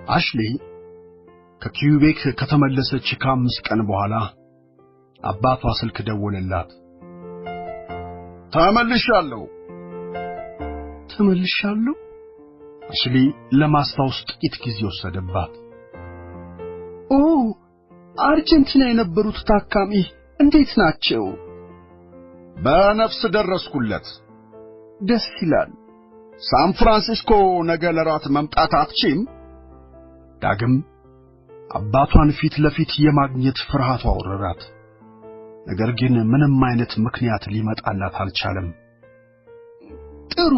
አሽሊ ከኪዩቤክ ከተመለሰች ከ5 ቀን በኋላ አባቷ ስልክ ደወለላት። ተመልሻለሁ። አሽሊ ለማስታወስ ጥቂት ጊዜ ወሰደባት። ኦ አርጀንቲና የነበሩት ታካሚ እንዴት ናቸው? በነፍስ ደረስኩለት። ደስ ይላል። ሳን ፍራንሲስኮ ነገ ለራት መምጣት አትችይም? ዳግም አባቷን ፊት ለፊት የማግኘት ፍርሃቷ ወረራት። ነገር ግን ምንም አይነት ምክንያት ሊመጣላት አልቻለም። ጥሩ።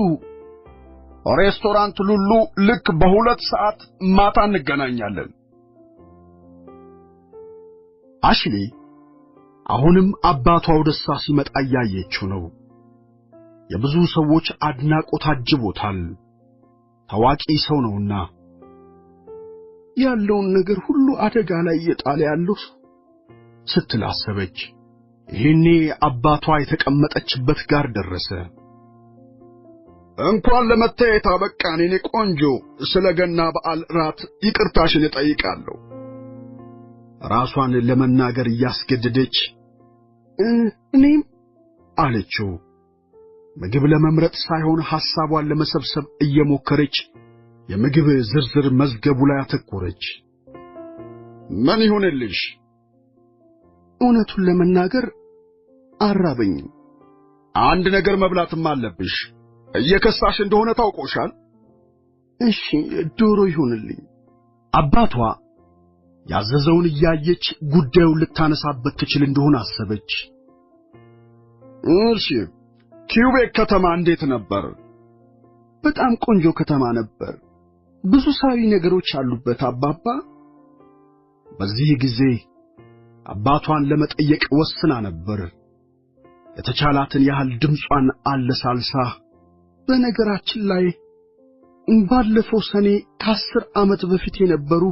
ሬስቶራንት ሉሉ ልክ በ2 ሰዓት ማታ እንገናኛለን። አሽሊ አሁንም አባቷ ወደሷ ሲመጣ ያየችው ነው። የብዙ ሰዎች አድናቆት አጅቦታል። ታዋቂ ሰው ነውና ያለውን ነገር ሁሉ አደጋ ላይ እየጣለ ያለው ስትል አሰበች። ይሄኔ አባቷ የተቀመጠችበት ጋር ደረሰ። እንኳን ለመታየት አበቃን የኔ ቆንጆ፣ ስለገና በዓል ራት ይቅርታሽን እጠይቃለሁ። ራሷን ለመናገር እያስገደደች እኔም አለችው። ምግብ ለመምረጥ ሳይሆን ሐሳቧን ለመሰብሰብ እየሞከረች የምግብ ዝርዝር መዝገቡ ላይ አተኮረች። ምን ይሁንልሽ? እውነቱን ለመናገር አራበኝም። አንድ ነገር መብላትም አለብሽ። እየከሳሽ እንደሆነ ታውቆሻል። እሺ ዶሮ ይሁንልኝ። አባቷ ያዘዘውን እያየች ጉዳዩን ልታነሳበት ትችል እንደሆነ አሰበች። እሺ ኪዩቤክ ከተማ እንዴት ነበር? በጣም ቆንጆ ከተማ ነበር። ብዙ ሳቢ ነገሮች አሉበት አባባ። በዚህ ጊዜ አባቷን ለመጠየቅ ወስና ነበር። የተቻላትን ያህል ድምጿን አለሳልሳ በነገራችን ላይ ባለፈው ሰኔ ከ10 ዓመት በፊት የነበሩ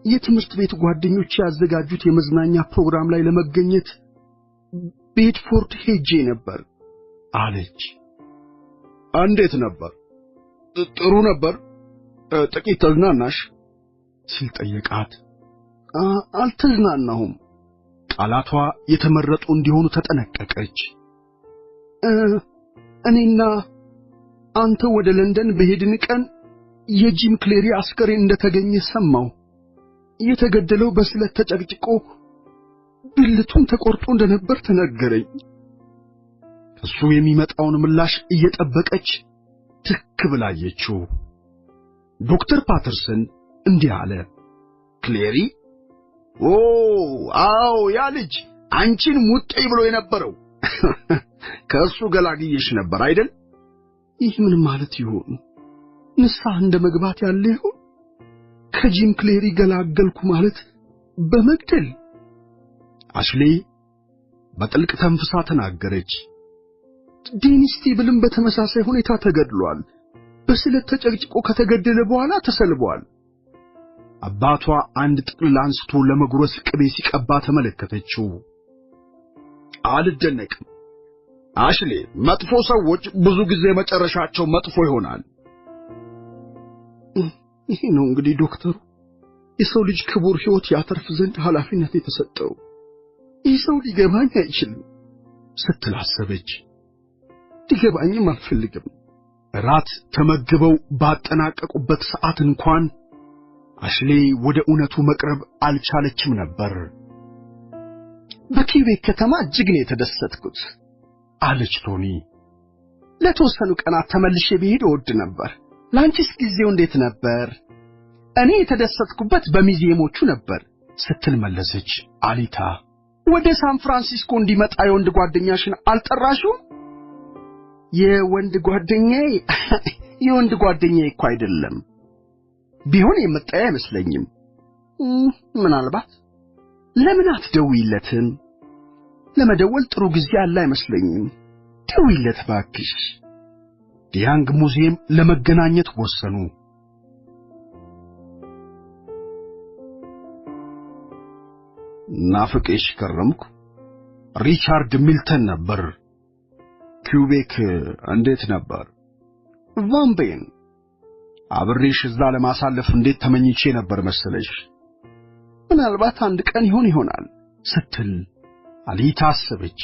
የትምህርት ቤት ጓደኞች ያዘጋጁት የመዝናኛ ፕሮግራም ላይ ለመገኘት ቤድፎርድ ሄጄ ነበር አለች። እንዴት ነበር? ጥሩ ነበር? ጥቂት ተዝናናሽ? ሲል ጠየቃት። አልተዝናናሁም። ቃላቷ የተመረጡ እንዲሆኑ ተጠነቀቀች። እኔና አንተ ወደ ለንደን በሄድን ቀን የጂም ክሌሪ አስከሬን እንደተገኘ ሰማሁ። የተገደለው በስለት ተጨቅጭቆ ብልቱን ተቆርጦ እንደነበር ተነገረኝ። ከሱ የሚመጣውን ምላሽ እየጠበቀች ትክ ብላየችው። ዶክተር ፓተርሰን እንዲህ አለ። ክሌሪ? አዎ ያ ልጅ አንቺን ሙጥይ ብሎ የነበረው ከሱ ገላግየሽ ነበር አይደል? ይህ ምን ማለት ይሆን? ንስሐ እንደመግባት ያለ ይሆን? ከጂም ክሌሪ ገላገልኩ ማለት በመግደል? አሽሊ በጥልቅ ተንፍሳ ተናገረች። ዴኒስ ስቲብልም በተመሳሳይ ሁኔታ ተገድሏል። በስለት ተጨቅጭቆ ከተገደለ በኋላ ተሰልቧል። አባቷ አንድ ጥቅል አንስቶ ለመጉረስ ቅቤ ሲቀባ ተመለከተችው። አልደነቅም አሽሊ፣ መጥፎ ሰዎች ብዙ ጊዜ መጨረሻቸው መጥፎ ይሆናል። ይሄ ነው እንግዲህ ዶክተሩ፣ የሰው ልጅ ክቡር ሕይወት ያተርፍ ዘንድ ኃላፊነት የተሰጠው። ይህ ሰው ሊገባኝ አይችልም ስትል አሰበች። ሊገባኝም አልፈልግም። ራት ተመግበው ባጠናቀቁበት ሰዓት እንኳን አሽሊ ወደ እውነቱ መቅረብ አልቻለችም ነበር። በኪዩቤክ ከተማ እጅግ ነው የተደሰትኩት አለች ቶኒ። ለተወሰኑ ቀናት ተመልሼ ብሄድ እወድ ነበር። ላንቺስ ጊዜው እንዴት ነበር? እኔ የተደሰትኩበት በሙዚየሞቹ ነበር ስትል መለሰች አሊታ። ወደ ሳን ፍራንሲስኮ እንዲመጣ የወንድ ጓደኛሽን አልጠራሽው? የወንድ ጓደኛዬ እኮ አይደለም። ቢሆን የመጣ አይመስለኝም። ምናልባት ለምን አትደውይለትም? ለመደወል ጥሩ ጊዜ አለ አይመስለኝም። ደውይለት ባክሽ። ዲያንግ ሙዚየም ለመገናኘት ወሰኑ። ናፍቄሽ ከረምኩ። ሪቻርድ ሚልተን ነበር። ኪዩቤክ እንዴት ነበር? ቫምቤን አብሬሽ እዛ ለማሳለፍ እንዴት ተመኝቼ ነበር መሰለሽ። ምናልባት አንድ ቀን ይሆናል ስትል አሊታ አሰበች።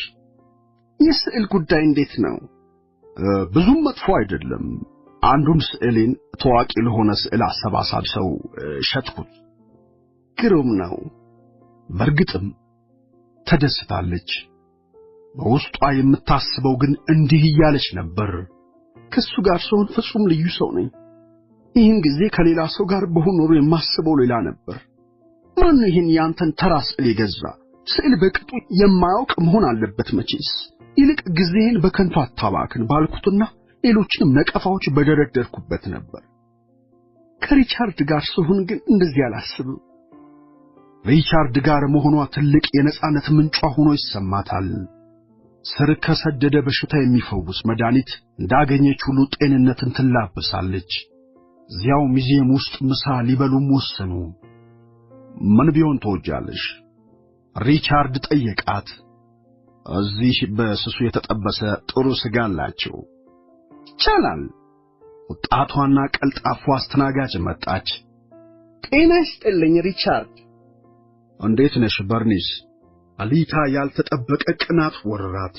የስዕል ጉዳይ እንዴት ነው? ብዙም መጥፎ አይደለም። አንዱን ስዕሌን ታዋቂ ለሆነ ስዕል አሰባሳቢ ሰው ሸጥኩት። ግሩም ነው። በርግጥም ተደስታለች። በውስጧ የምታስበው ግን እንዲህ እያለች ነበር። ከሱ ጋር ስሆን ፍጹም ልዩ ሰው ነኝ። ይህን ጊዜ ከሌላ ሰው ጋር በሆን ኖሮ የማስበው ሌላ ነበር። ማን ነው ይህን ያንተን ተራ ስዕል የገዛ? ስዕል በቅጡ የማያውቅ መሆን አለበት መቼስ። ይልቅ ጊዜህን በከንቱ አታባክን ባልኩትና ሌሎችንም ነቀፋዎች በደረደርኩበት ነበር። ከሪቻርድ ጋር ስሆን ግን እንደዚህ አላስብም። ሪቻርድ ጋር መሆኗ ትልቅ የነጻነት ምንጯ ሆኖ ይሰማታል። ስር ከሰደደ በሽታ የሚፈውስ መድኃኒት እንዳገኘች ሁሉ ጤንነትን ትላበሳለች። እዚያው ሙዚየም ውስጥ ምሳ ሊበሉም ወሰኑ። ምን ቢሆን ትወጃለሽ? ሪቻርድ ጠየቃት። እዚህ በስሱ የተጠበሰ ጥሩ ስጋ አላቸው። ይቻላል። ወጣቷና ቀልጣፏ አስተናጋጅ መጣች። ጤና ይስጥልኝ ሪቻርድ። እንዴት ነሽ በርኒስ? አሊታ ያልተጠበቀ ቅናት ወረራት።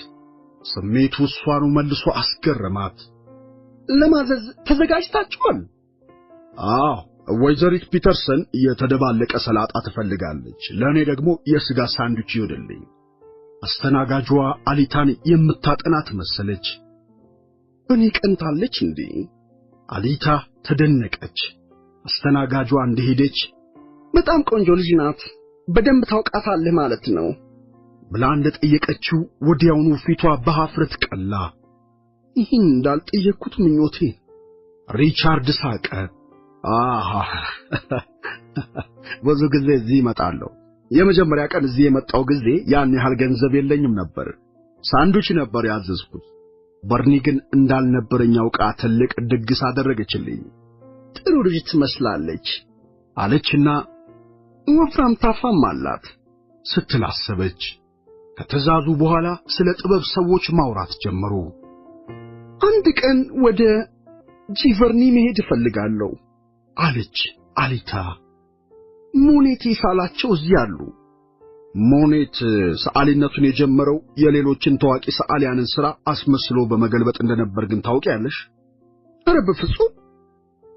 ስሜቱ እሷኑ መልሶ አስገረማት። ለማዘዝ ተዘጋጅታችኋል? አዎ፣ ወይዘሪት ፒተርሰን የተደባለቀ ሰላጣ ትፈልጋለች። ለእኔ ደግሞ የስጋ ሳንድዊች ይወድልኝ። አስተናጋጇ አሊታን የምታጠናት መሰለች። እኔ ቀንታለች እንዴ? አሊታ ተደነቀች። አስተናጋጇ እንደሄደች በጣም ቆንጆ ልጅ ናት፣ በደንብ ታውቃታለህ ማለት ነው ብላ እንደጠየቀችው ወዲያውኑ ፊቷ በሐፍረት ቀላ። ይህን እንዳልጠየቅኩት ምኞቴ። ሪቻርድ ሳቀ። ብዙ ጊዜ እዚህ እመጣለሁ። የመጀመሪያ ቀን እዚህ የመጣው ጊዜ ያን ያህል ገንዘብ የለኝም ነበር። ሳንዱች ነበር ያዘዝኩት። በርኒ ግን እንዳልነበረኝ አውቃ ትልቅ ድግስ አደረገችልኝ። ጥሩ ልጅ ትመስላለች አለችና ወፍራም ታፋም አላት ስትል አሰበች። ከተዛዙ በኋላ ስለ ጥበብ ሰዎች ማውራት ጀመሩ። አንድ ቀን ወደ ጂቨርኒ መሄድ እፈልጋለሁ አለች አሊታ። ሞኔት የሳላቸው እዚህ አሉ። ሞኔት ሰዓሊነቱን የጀመረው የሌሎችን ታዋቂ ሰዓሊያንን ሥራ አስመስሎ በመገልበጥ እንደነበር ግን ታውቂያለሽ? ኧረ በፍጹም።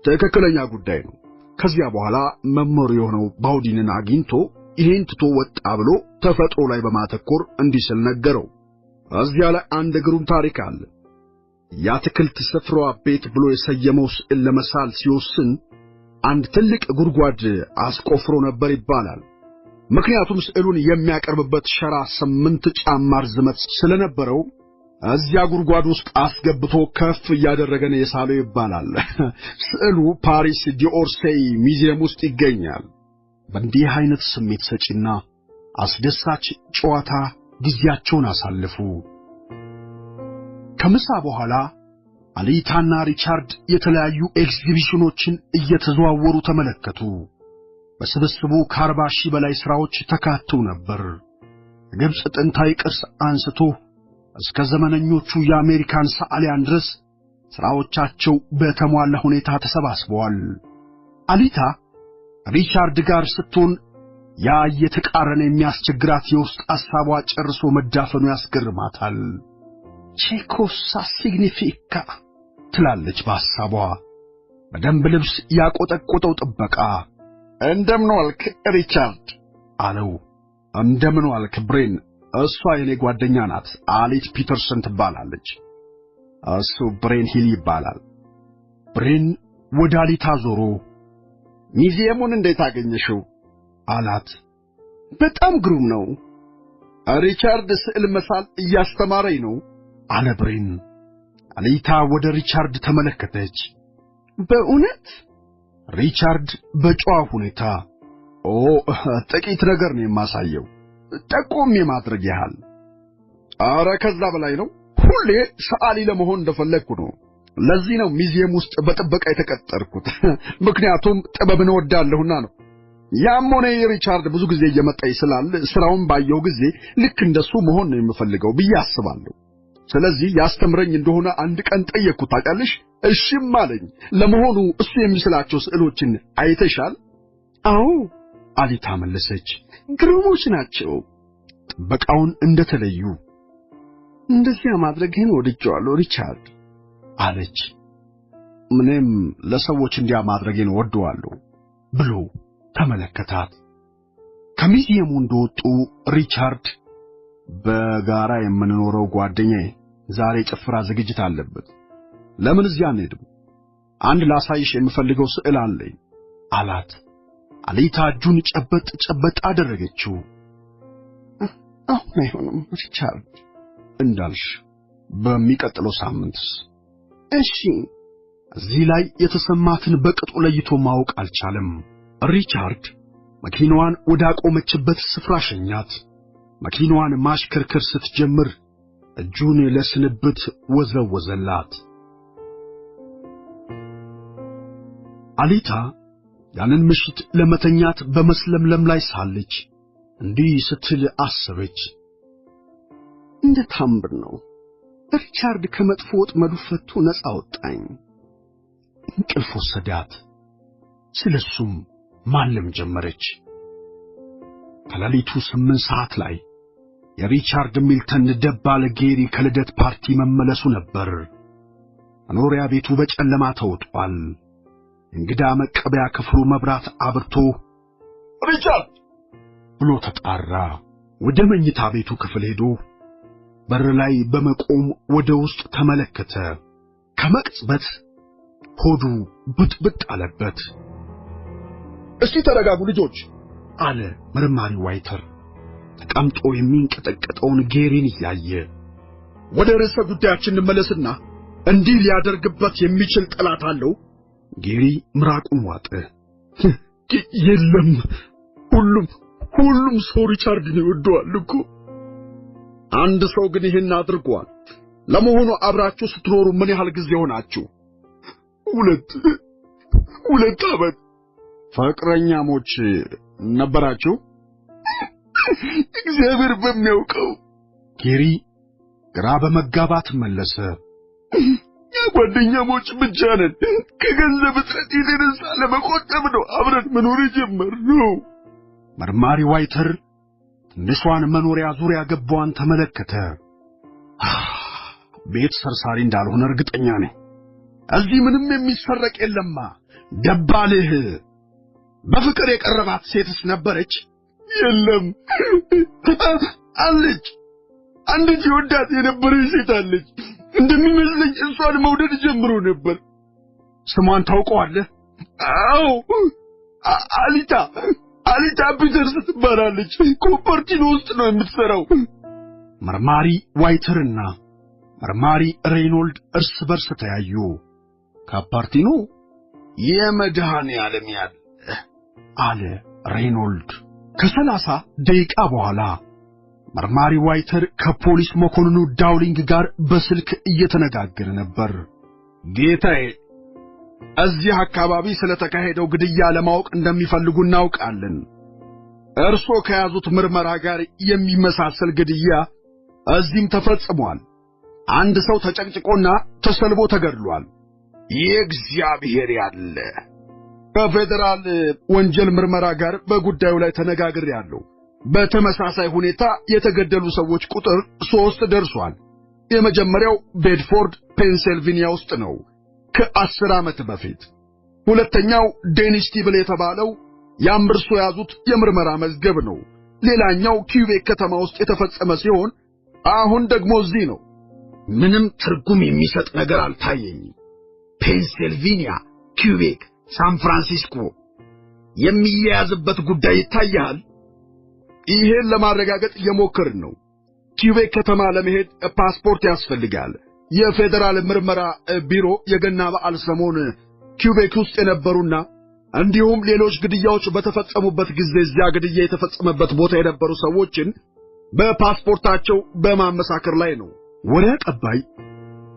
ትክክለኛ ጉዳይ ነው። ከዚያ በኋላ መምህር የሆነው ባውዲንን አግኝቶ ይሄን ትቶ ወጣ ብሎ ተፈጥሮ ላይ በማተኮር እንዲስል ነገረው። እዚያ ላይ አንድ ግሩም ታሪክ አለ። የአትክልት ስፍራዋ ቤት ብሎ የሰየመው ስዕል ለመሳል ሲወስን አንድ ትልቅ ጉድጓድ አስቆፍሮ ነበር ይባላል። ምክንያቱም ስዕሉን የሚያቀርብበት ሸራ 8 ጫማ ርዝመት ስለነበረው እዚያ ጉድጓድ ውስጥ አስገብቶ ከፍ እያደረገ ነው የሳለው ይባላል። ስዕሉ ፓሪስ ዲኦርሴይ ሙዚየም ውስጥ ይገኛል። በእንዲህ አይነት ስሜት ሰጪና አስደሳች ጨዋታ ጊዜያቸውን አሳለፉ። ከምሳ በኋላ አሊታና ሪቻርድ የተለያዩ ኤግዚቢሽኖችን እየተዘዋወሩ ተመለከቱ። በስብስቡ ከ40,000 በላይ ሥራዎች ተካተው ነበር። ግብጽ ጥንታዊ ቅርስ አንስቶ እስከ ዘመነኞቹ የአሜሪካን ሰዓሊያን ድረስ ሥራዎቻቸው በተሟላ ሁኔታ ተሰባስበዋል። አሊታ ሪቻርድ ጋር ስትሆን ያ እየተቃረነ የሚያስቸግራት የውስጥ ሐሳቧ ጨርሶ መዳፈኑ ያስገርማታል። ቼኮሳ ሲግኒፊካ ትላለች በሐሳቧ። በደንብ ልብስ ያቆጠቆጠው ጥበቃ እንደምን ዋልክ ሪቻርድ አለው። እንደምን ዋልክ ብሬን። እሷ የኔ ጓደኛ ናት፣ አሊት ፒተርሰን ትባላለች። እሱ ብሬን ሂል ይባላል። ብሬን ወደ አሊታ ዞሮ ሙዚየሙን እንዴት አገኘሽው አላት። በጣም ግሩም ነው። ሪቻርድ ስዕል መሳል እያስተማረኝ ነው አለ ብሬን። አሊታ ወደ ሪቻርድ ተመለከተች። በእውነት? ሪቻርድ በጨዋ ሁኔታ ጥቂት ነገር ነው የማሳየው፣ ጠቆም የማድረግ ያህል። ኧረ ከዛ በላይ ነው። ሁሌ ሰዓሊ ለመሆን እንደፈለግኩ ነው። ለዚህ ነው ሙዚየም ውስጥ በጥበቃ የተቀጠርኩት። ምክንያቱም ጥበብን እወዳለሁና ነው። ያም ሆነ ሪቻርድ ብዙ ጊዜ እየመጣ ይስላል። ስራውን ባየው ጊዜ ልክ እንደሱ መሆን ነው የምፈልገው ብዬ አስባለሁ። ስለዚህ ያስተምረኝ እንደሆነ አንድ ቀን ጠየቅኩት ታውቂያለሽ። እሺም አለኝ። ለመሆኑ እሱ የሚስላቸው ስዕሎችን አይተሻል? አዎ አሊታ መለሰች። ግሩሞች ናቸው። ጥበቃውን እንደተለዩ እንደዚያ ማድረግህን ወድጄዋለሁ ሪቻርድ አለች። ምንም ለሰዎች እንዲያ ማድረግን ወደዋለሁ ብሎ ተመለከታት። ከሙዚየሙ እንደወጡ ሪቻርድ በጋራ የምንኖረው ጓደኛዬ ዛሬ ጭፍራ ዝግጅት አለበት፣ ለምን እዚያ አንሄድም? አንድ ላሳይሽ የምፈልገው ስዕል አለኝ አላት። አሊታ እጁን ጨበጥ አደረገችው። አሁን አይሆንም ሪቻርድ፣ እንዳልሽ በሚቀጥለው ሳምንትስ? እሺ። እዚህ ላይ የተሰማትን በቅጡ ለይቶ ማወቅ አልቻለም። ሪቻርድ መኪናዋን ወደ አቆመችበት ስፍራ ሸኛት። መኪናዋን ማሽከርከር ስትጀምር እጁን ለስንብት ወዘወዘላት። አሊታ ያንን ምሽት ለመተኛት በመስለምለም ላይ ሳለች እንዲህ ስትል አሰበች። እንደ ታምር ነው ሪቻርድ ከመጥፎ ወጥመዱ ፈቶ ነፃ ወጣኝ። እንቅልፍ ወሰዳት። ስለሱም ማለም ጀመረች። ከሌሊቱ 8 ሰዓት ላይ የሪቻርድ ሚልተን ደባል ጌሪ ከልደት ፓርቲ መመለሱ ነበር። መኖሪያ ቤቱ በጨለማ ተውጧል። እንግዳ መቀበያ ክፍሉ መብራት አብርቶ ሪቻርድ ብሎ ተጣራ። ወደ መኝታ ቤቱ ክፍል ሄዶ በር ላይ በመቆም ወደ ውስጥ ተመለከተ። ከመቅጽበት ሆዱ ብጥብጥ አለበት። እስቲ ተረጋጉ ልጆች አለ መርማሪ ዋይተር ተቀምጦ የሚንቀጠቀጠውን ጌሪን እያየ። ወደ ርዕሰ ጉዳያችን እንመለስና እንዲህ ሊያደርግበት የሚችል ጠላት አለው። ጌሪ ምራቁን ዋጠ። የለም ሁሉም ሰው ሪቻርድን ይወደዋል እኮ። አንድ ሰው ግን ይህን አድርጓል። ለመሆኑ አብራችሁ ስትኖሩ ምን ያህል ጊዜ ሆናችሁ? ሁለት ዓመት። ፍቅረኛሞች ነበራችሁ? እግዚአብሔር በሚያውቀው። ጌሪ ግራ በመጋባት መለሰ። ጓደኛሞች ብቻ ነን። ከገንዘብ እጥረት የተነሳ ለመቆጠብ ነው አብረን መኖር የጀመርነው። መርማሪ ዋይተር ትንሿን መኖሪያ ዙሪያ ገባዋን ተመለከተ። ቤት ሰርሳሪ እንዳልሆነ እርግጠኛ ነኝ። እዚህ ምንም የሚሰረቅ የለማ። ደባልህ በፍቅር የቀረባት ሴትስ ነበረች? የለም አለች። አንዲት ወዳት የነበረች ሴት አለች። እንደሚመስለኝ እሷን መውደድ ጀምሮ ነበር። ስሟን ታውቀዋለህ? አዎ፣ አሊታ ፒተርስ ትባላለች። ኮፐርቲኖ ውስጥ ነው የምትሰራው። መርማሪ ዋይተርና መርማሪ ሬይኖልድ እርስ በርስ ተያዩ። ኮፐርቲኖ የመድኃኔዓለም ያለ አለ ሬይኖልድ። ከ30 ደቂቃ በኋላ መርማሪ ዋይተር ከፖሊስ መኮንኑ ዳውሊንግ ጋር በስልክ እየተነጋገረ ነበር። ጌታዬ፣ እዚህ አካባቢ ስለተካሄደው ግድያ ለማወቅ እንደሚፈልጉ እናውቃለን። እርሶ ከያዙት ምርመራ ጋር የሚመሳሰል ግድያ እዚህም ተፈጽሟል። አንድ ሰው ተጨቅጭቆና ተሰልቦ ተገድሏል። የእግዚአብሔር ያለ ከፌደራል ወንጀል ምርመራ ጋር በጉዳዩ ላይ ተነጋግሬያለሁ። በተመሳሳይ ሁኔታ የተገደሉ ሰዎች ቁጥር 3 ደርሷል። የመጀመሪያው ቤድፎርድ ፔንሲልቬኒያ ውስጥ ነው ከ10 ዓመት በፊት። ሁለተኛው ዴኒስ ቲብል የተባለው ያምርሶ ያዙት የምርመራ መዝገብ ነው። ሌላኛው ኪውቤክ ከተማ ውስጥ የተፈጸመ ሲሆን አሁን ደግሞ እዚህ ነው። ምንም ትርጉም የሚሰጥ ነገር አልታየኝም። ፔንሲልቬኒያ፣ ኪውቤክ፣ ሳን ፍራንሲስኮ የሚያያዝበት ጉዳይ ይታያል። ይሄን ለማረጋገጥ እየሞከርን ነው። ኪውቤክ ከተማ ለመሄድ ፓስፖርት ያስፈልጋል። የፌደራል ምርመራ ቢሮ የገና በዓል ሰሞን ኪውቤክ ውስጥ የነበሩና እንዲሁም ሌሎች ግድያዎች በተፈጸሙበት ጊዜ እዚያ ግድያ የተፈጸመበት ቦታ የነበሩ ሰዎችን በፓስፖርታቸው በማመሳከር ላይ ነው። ወሬ አቀባይ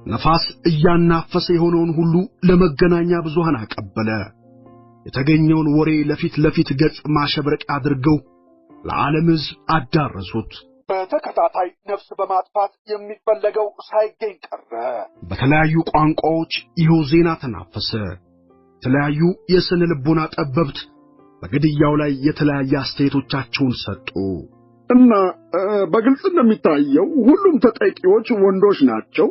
ነፋስ እያናፈሰ የሆነውን ሁሉ ለመገናኛ ብዙሃን አቀበለ። የተገኘውን ወሬ ለፊት ገጽ ማሸብረቅ አድርገው ለዓለም ሕዝብ አዳረሱት። በተከታታይ ነፍስ በማጥፋት የሚፈለገው ሳይገኝ ቀረ። በተለያዩ ቋንቋዎች ይኸው ዜና ተናፈሰ። የተለያዩ የስነ ልቦና ጠበብት በግድያው ላይ የተለያየ አስተያየቶቻቸውን ሰጡ። እና በግልጽ እንደሚታየው ሁሉም ተጠቂዎች ወንዶች ናቸው።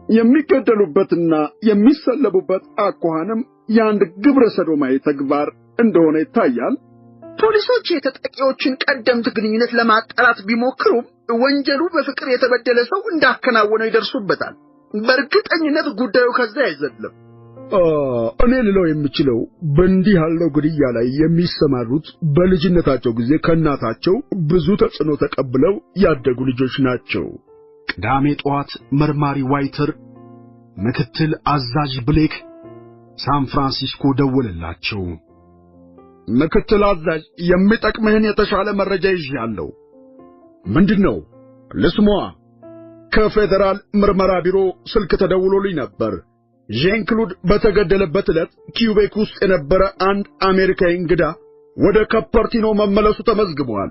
የሚገደሉበትና የሚሰለቡበት አኳኋንም የአንድ ግብረ ሰዶማዊ ተግባር እንደሆነ ይታያል። ፖሊሶች የተጠቂዎችን ቀደምት ግንኙነት ለማጣራት ቢሞክሩም ወንጀሉ በፍቅር የተበደለ ሰው እንዳከናወነው ይደርሱበታል። በእርግጠኝነት ጉዳዩ ከዛ አይዘልም። እኔ ልለው የምችለው በእንዲህ ያለው ግድያ ላይ የሚሰማሩት በልጅነታቸው ጊዜ ከእናታቸው ብዙ ተጽዕኖ ተቀብለው ያደጉ ልጆች ናቸው። ቅዳሜ ጠዋት መርማሪ ዋይተር ምክትል አዛዥ ብሌክ ሳን ፍራንሲስኮ ደወለላቸው። ምክትል አዛዥ፣ የሚጠቅምህን የተሻለ መረጃ ይዣለሁ። ምንድነው? ልስሟ። ከፌደራል ምርመራ ቢሮ ስልክ ተደውሎልኝ ነበር። ዣን ክሉድ በተገደለበት ዕለት ኪውቤክ ውስጥ የነበረ አንድ አሜሪካዊ እንግዳ ወደ ካፐርቲኖ መመለሱ ተመዝግቧል።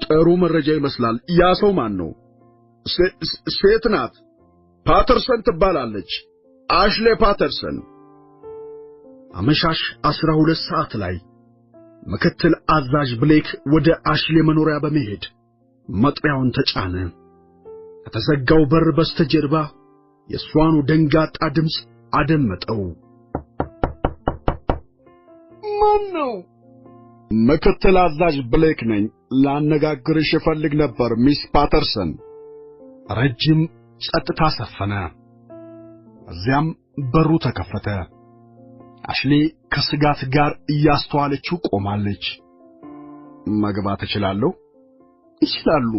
ጥሩ መረጃ ይመስላል። ያ ሰው ማን ነው? ሴት ናት። ፓተርሰን ትባላለች። አሽሌ ፓተርሰን። አመሻሽ 12 ሰዓት ላይ ምክትል አዛዥ ብሌክ ወደ አሽሌ መኖሪያ በመሄድ መጥሪያውን ተጫነ። ከተዘጋው በር በስተጀርባ የሷኑ ደንጋጣ ድምፅ አደመጠው። ማን ነው? ምክትል አዛዥ ብሌክ ነኝ። ላነጋግርሽ እፈልግ ነበር ሚስ ፓተርሰን። ረጅም ጸጥታ ሰፈነ። እዚያም በሩ ተከፈተ። አሽሌ ከስጋት ጋር እያስተዋለችው ቆማለች። መግባት እችላለሁ? ይችላሉ።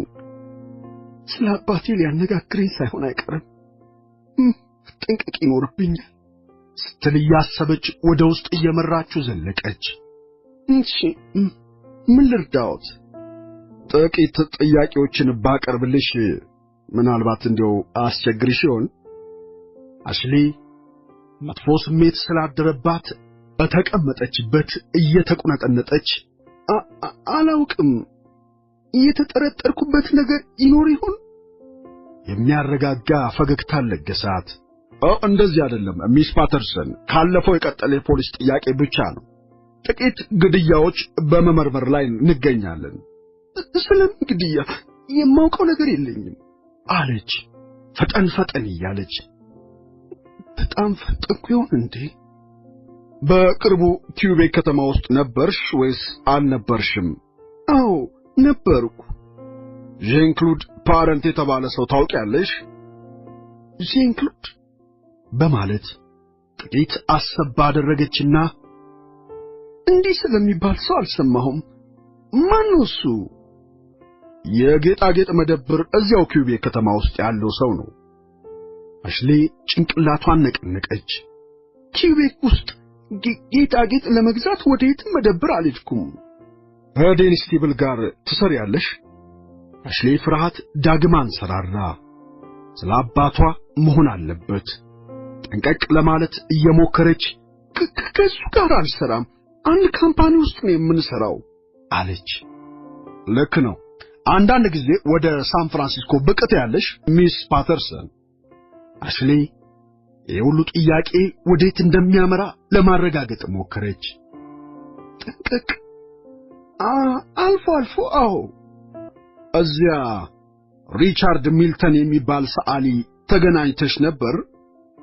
ስለ አባቴ ሊያነጋግረኝ ሳይሆን አይቀርም። ጥንቅቅ ይኖርብኛል ስትል እያሰበች ወደ ውስጥ እየመራችው ዘለቀች። እሺ፣ ምን ልርዳዎት? ጥቂት ጥያቄዎችን ባቀርብልሽ ምናልባት እንደው አስቸግርሽ ይሆን? አሽሌ መጥፎ ስሜት ስላደረባት በተቀመጠችበት እየተቁነጠነጠች አላውቅም። እየተጠረጠርኩበት ነገር ይኖር ይሆን? የሚያረጋጋ ፈገግታ ለገሳት። እንደዚህ አይደለም ሚስ ፓተርሰን፣ ካለፈው የቀጠለ የፖሊስ ጥያቄ ብቻ ነው። ጥቂት ግድያዎች በመመርመር ላይ እንገኛለን። ስለምን ግድያ? የማውቀው ነገር የለኝም አለች ፈጠን እያለች። በጣም ፈጠንኩ ይሆን እንዴ? በቅርቡ ኪውቤክ ከተማ ውስጥ ነበርሽ ወይስ አልነበርሽም? አዎ ነበርኩ። ዣን ክሉድ ፓረንት የተባለ ሰው ታውቂያለሽ? ዣን ክሉድ በማለት ጥቂት አሰብ አደረገችና እንዲህ ስለሚባል ሰው አልሰማሁም። ማን ነው እሱ? የጌጣጌጥ መደብር እዚያው ኪውቤክ ከተማ ውስጥ ያለው ሰው ነው። አሽሌ ጭንቅላቷን ነቀነቀች። ኪውቤክ ውስጥ ጌጣጌጥ ለመግዛት ወደ የትም መደብር አልሄድኩም። ከዴንስቲብል ጋር ትሰሪያለሽ? አሽሌ ፍርሃት ዳግም አንሰራራ። ስለ አባቷ መሆን አለበት። ጠንቀቅ ለማለት እየሞከረች ከሱ ጋር አልሰራም፣ አንድ ካምፓኒ ውስጥ ነው የምንሰራው አለች። ልክ ነው። አንዳንድ ጊዜ ወደ ሳን ፍራንሲስኮ ብቅት ያለሽ ሚስ ፓተርሰን። አሽሌ የሁሉ ጥያቄ ወዴት እንደሚያመራ ለማረጋገጥ ሞከረች። ጠንቀቅ። አልፎ አዎ። እዚያ ሪቻርድ ሚልተን የሚባል ሰዓሊ ተገናኝተሽ ነበር?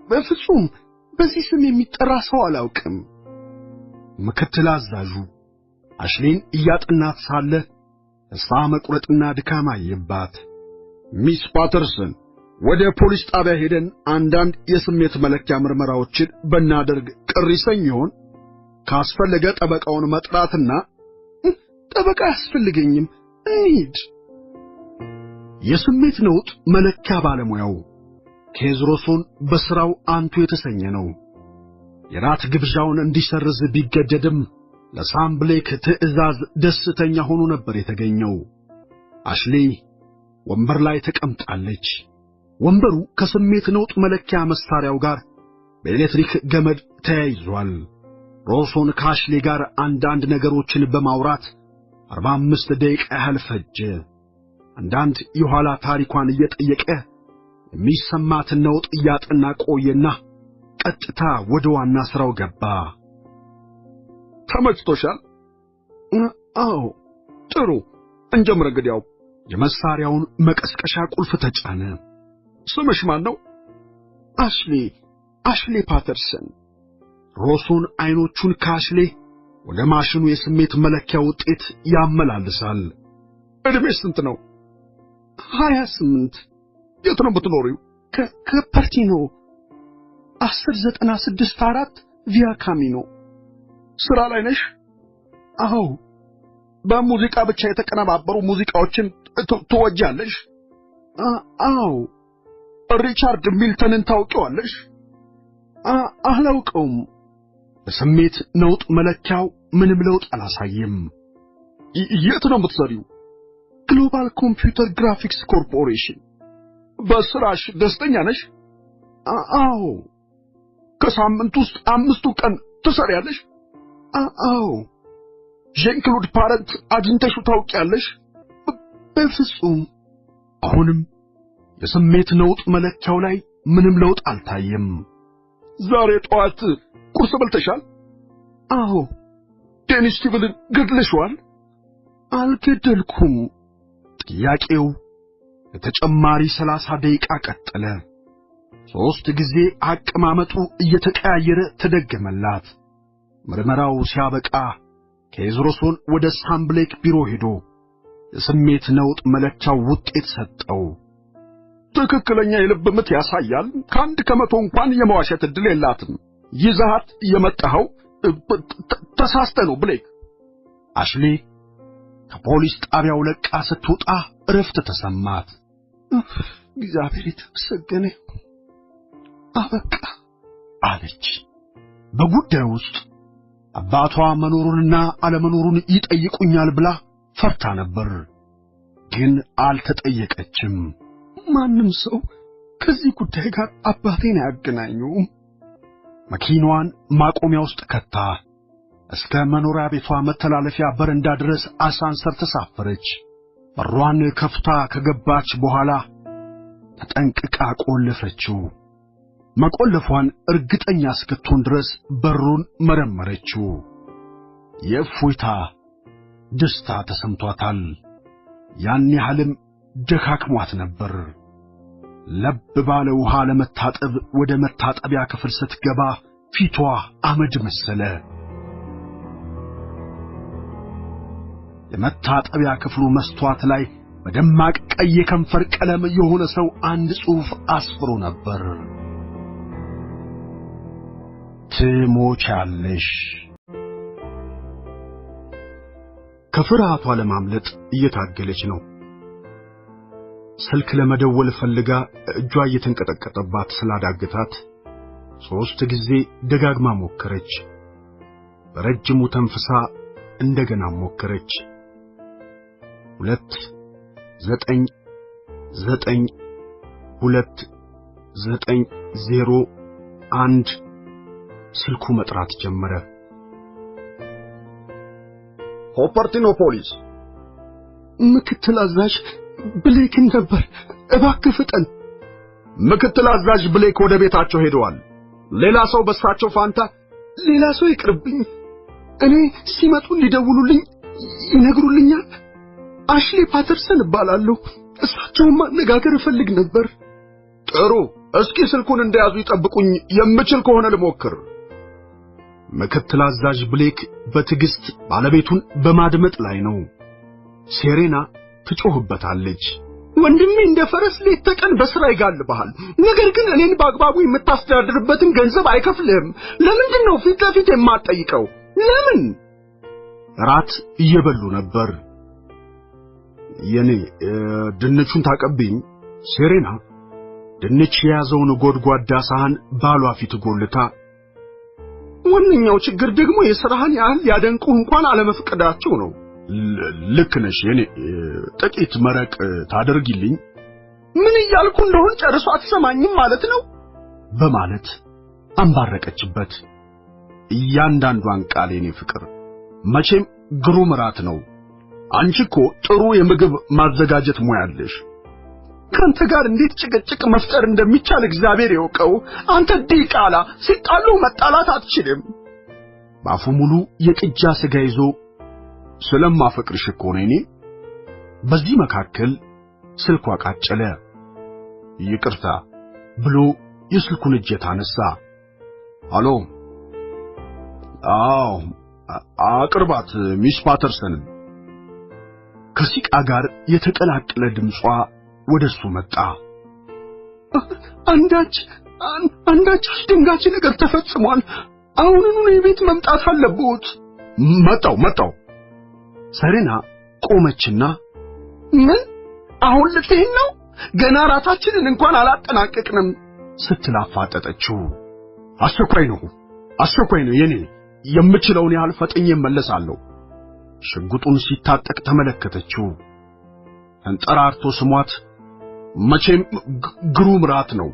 በፍጹም በዚህ ስም የሚጠራ ሰው አላውቅም። ምክትል አዛዡ አሽሌን እያጠናት ሳለ ተስፋ መቁረጥና ድካም አየባት። ሚስ ፓተርሰን፣ ወደ ፖሊስ ጣቢያ ሄደን አንዳንድ የስሜት መለኪያ ምርመራዎችን በናደርግ ቅር ይሰኝ ይሆን? ካስፈለገ ጠበቃውን መጥራትና ጠበቃ ያስፈልገኝም እንሂድ። የስሜት ነውጥ መለኪያ ባለሙያው ኬዝሮሶን በስራው አንቱ የተሰኘ ነው። የራት ግብዣውን እንዲሰርዝ ቢገደድም ለሳም ብሌክ ትዕዛዝ ደስተኛ ሆኖ ነበር የተገኘው። አሽሌ ወንበር ላይ ተቀምጣለች። ወንበሩ ከስሜት ነውጥ መለኪያ መሳሪያው ጋር በኤሌክትሪክ ገመድ ተያይዟል። ሮሶን ከአሽሌ ጋር አንዳንድ ነገሮችን በማውራት 45 ደቂቃ ያህል ፈጀ። አንዳንድ የኋላ ታሪኳን እየጠየቀ የሚሰማትን ነውጥ እያጠና ቆየና ቀጥታ ወደ ዋና ስራው ገባ። ተመችቶሻል? አዎ፣ ጥሩ። እንጀምር እንግዲያው። የመሳሪያውን መቀስቀሻ ቁልፍ ተጫነ። ስምሽ ማን ነው? አሽሌ ፓተርሰን። ሮሶን አይኖቹን ከአሽሌ ወደ ማሽኑ የስሜት መለኪያ ውጤት ያመላልሳል። እድሜሽ ስንት ነው? 28። የት ነው የምትኖሪው? ከፐርቲኖ 10964 ቪያ ካሚኖ። ስራ ላይ ነሽ? አዎ። በሙዚቃ ብቻ የተቀነባበሩ ሙዚቃዎችን ትወጃለሽ? አዎ። ሪቻርድ ሚልተንን ታውቂዋለሽ? አላውቀውም። በስሜት ነውጥ መለኪያው ምንም ለውጥ አላሳየም። የት ነው የምትሰሪው? ግሎባል ኮምፒውተር ግራፊክስ ኮርፖሬሽን። በስራሽ ደስተኛ ነሽ? አዎ። ከሳምንት ውስጥ 5 ቀን ትሰሪያለሽ? አዎ። ዣን-ክሎድ ፓረንት አግኝተሽ ታውቂያለሽ? በፍጹም። አሁንም የስሜት ነውጥ መለኪያው ላይ ምንም ለውጥ አልታየም። ዛሬ ጠዋት ቁርስ በልተሻል? አዎ። ዴኒስ ስቲቭልን ገድለሽዋል? አልገደልኩም። ጥያቄው ለተጨማሪ 30 ደቂቃ ቀጠለ። 3 ጊዜ አቀማመጡ እየተቀያየረ ተደገመላት። ምርመራው ሲያበቃ ከኤዝሮሶን ወደ ሳምብሌክ ቢሮ ሄዶ የስሜት ነውጥ መለኪያው ውጤት ሰጠው። ትክክለኛ የልብ ምት ያሳያል። ከ1 ከመቶ እንኳን የመዋሸት ዕድል የላትም። ይዛት የመጣኸው ተሳስተ ነው ብሌክ። አሽሌ ከፖሊስ ጣቢያው ለቃ ስትወጣ እረፍት ተሰማት። እግዚአብሔር የተመሰገነ አበቃ አለች። በጉዳዩ ውስጥ አባቷ መኖሩንና አለመኖሩን ይጠይቁኛል ብላ ፈርታ ነበር። ግን አልተጠየቀችም። ማንም ሰው ከዚህ ጉዳይ ጋር አባቴን አያገናኙም። መኪናዋን ማቆሚያ ውስጥ ከታ እስከ መኖሪያ ቤቷ መተላለፊያ በረንዳ ድረስ አሳንሰር ተሳፈረች። በሯን ከፍታ ከገባች በኋላ ተጠንቅቃ ቆለፈችው። መቆለፏን እርግጠኛ እስክትሆን ድረስ በሩን መረመረችው። የእፎይታ ደስታ ተሰምቷታል። ያን ያህልም ደካክሟት ነበር። ለብ ባለ ውሃ ለመታጠብ ወደ መታጠቢያ ክፍል ስትገባ ፊቷ አመድ መሰለ። የመታጠቢያ ክፍሉ መስታወት ላይ በደማቅ ቀይ የከንፈር ቀለም የሆነ ሰው አንድ ጽሑፍ አስፍሮ ነበር። ትሞቻለሽ። ከፍርሃቷ ለማምለጥ እየታገለች ነው። ስልክ ለመደወል ፈልጋ እጇ እየተንቀጠቀጠባት ስላዳገታት 3 ጊዜ ደጋግማ ሞከረች። በረጅሙ ተንፍሳ እንደገና ሞከረች። 2992901 ስልኩ መጥራት ጀመረ። ሆፐርቲኖ ፖሊስ። ምክትል አዛዥ ብሌክ ነበር። እባክህ ፍጠን። ምክትል አዛዥ ብሌክ ወደ ቤታቸው ሄደዋል። ሌላ ሰው በሳቸው ፋንታ። ሌላ ሰው ይቅርብኝ። እኔ ሲመጡ ሊደውሉልኝ ይነግሩልኛል። አሽሌ ፓተርሰን እባላለሁ። እሳቸውን ማነጋገር እፈልግ ነበር። ጥሩ፣ እስኪ ስልኩን እንደያዙ ይጠብቁኝ። የምችል ከሆነ ልሞክር። ምክትል አዛዥ ብሌክ በትዕግስት ባለቤቱን በማድመጥ ላይ ነው። ሴሬና ትጮህበታለች። ወንድሜ እንደ ፈረስ ሌት ተቀን በስራ ይጋልብሃል። ነገር ግን እኔን በአግባቡ የምታስተዳድርበትን ገንዘብ አይከፍልህም። ለምንድን ነው ፊት ለፊት የማትጠይቀው? ለምን? ራት እየበሉ ነበር። የኔ ድንቹን ታቀብኝ። ሴሬና ድንች የያዘውን ጎድጓዳ ሳህን ባሏ ፊት ጎልታ፣ ዋነኛው ችግር ደግሞ የሥራህን ያህል ያደንቁህ እንኳን አለመፍቀዳቸው ነው። ልክ ነሽ። የኔ ጥቂት መረቅ ታደርጊልኝ? ምን እያልኩ እንደሆነ ጨርሶ አትሰማኝም ማለት ነው በማለት አንባረቀችበት። እያንዳንዷን ቃል የኔ ፍቅር መቼም ግሩም ራት ነው። አንቺ እኮ ጥሩ የምግብ ማዘጋጀት ሙያ አለሽ። ካንተ ጋር እንዴት ጭቅጭቅ መፍጠር እንደሚቻል እግዚአብሔር ያውቀው። አንተ ዲቃላ ሲጣሉ መጣላት አትችልም። ባፉ ሙሉ የቅጃ ስጋ ይዞ ስለማፈቅርሽ እኮ ነው እኔ። በዚህ መካከል ስልኩ አቃጨለ። ይቅርታ ብሎ የስልኩን እጀታ አነሳ። አሎ፣ አዎ አቅርባት ሚስ ፓተርሰን። ከሲቃ ጋር የተቀላቀለ ድምጿ ወደሱ መጣ። አንዳች አስደንጋጭ ነገር ተፈጽሟል። አሁኑኑ የቤት መምጣት አለብዎት። መጣው። ሰሬና ቆመችና ምን አሁን ልትሄድ ነው? ገና ራታችንን እንኳን አላጠናቀቅንም ስትል አፋጠጠችው። አስቸኳይ ነው የኔ። የምችለውን ያህል ፈጥኜ እመለሳለሁ። ሽጉጡን ሲታጠቅ ተመለከተችው። ተንጠራርቶ ስሟት መቼም ግሩም ራት ነው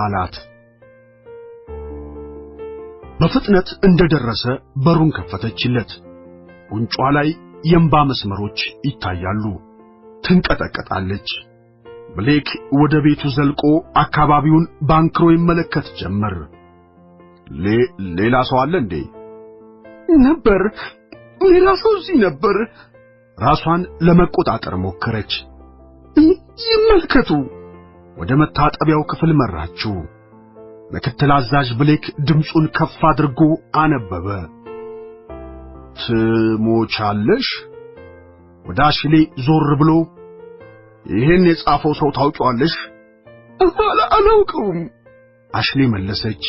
አላት። በፍጥነት እንደደረሰ በሩን ከፈተችለት። ጉንጯ ላይ የእንባ መስመሮች ይታያሉ። ትንቀጠቀጣለች። ብሌክ ወደ ቤቱ ዘልቆ አካባቢውን ባንክሮ ይመለከት ጀመር። ሌላ ሰው አለ እንዴ? ነበር፣ ሌላ ሰው እዚህ ነበር። ራሷን ለመቆጣጠር ሞከረች። ይመልከቱ። ወደ መታጠቢያው ክፍል መራችው። ምክትል አዛዥ ብሌክ ድምፁን ከፍ አድርጎ አነበበ። ትሞቻለሽ? ወደ አሽሌ ዞር ብሎ ይሄን የጻፈው ሰው ታውቂዋለሽ? አላውቀውም። አሽሌ መለሰች።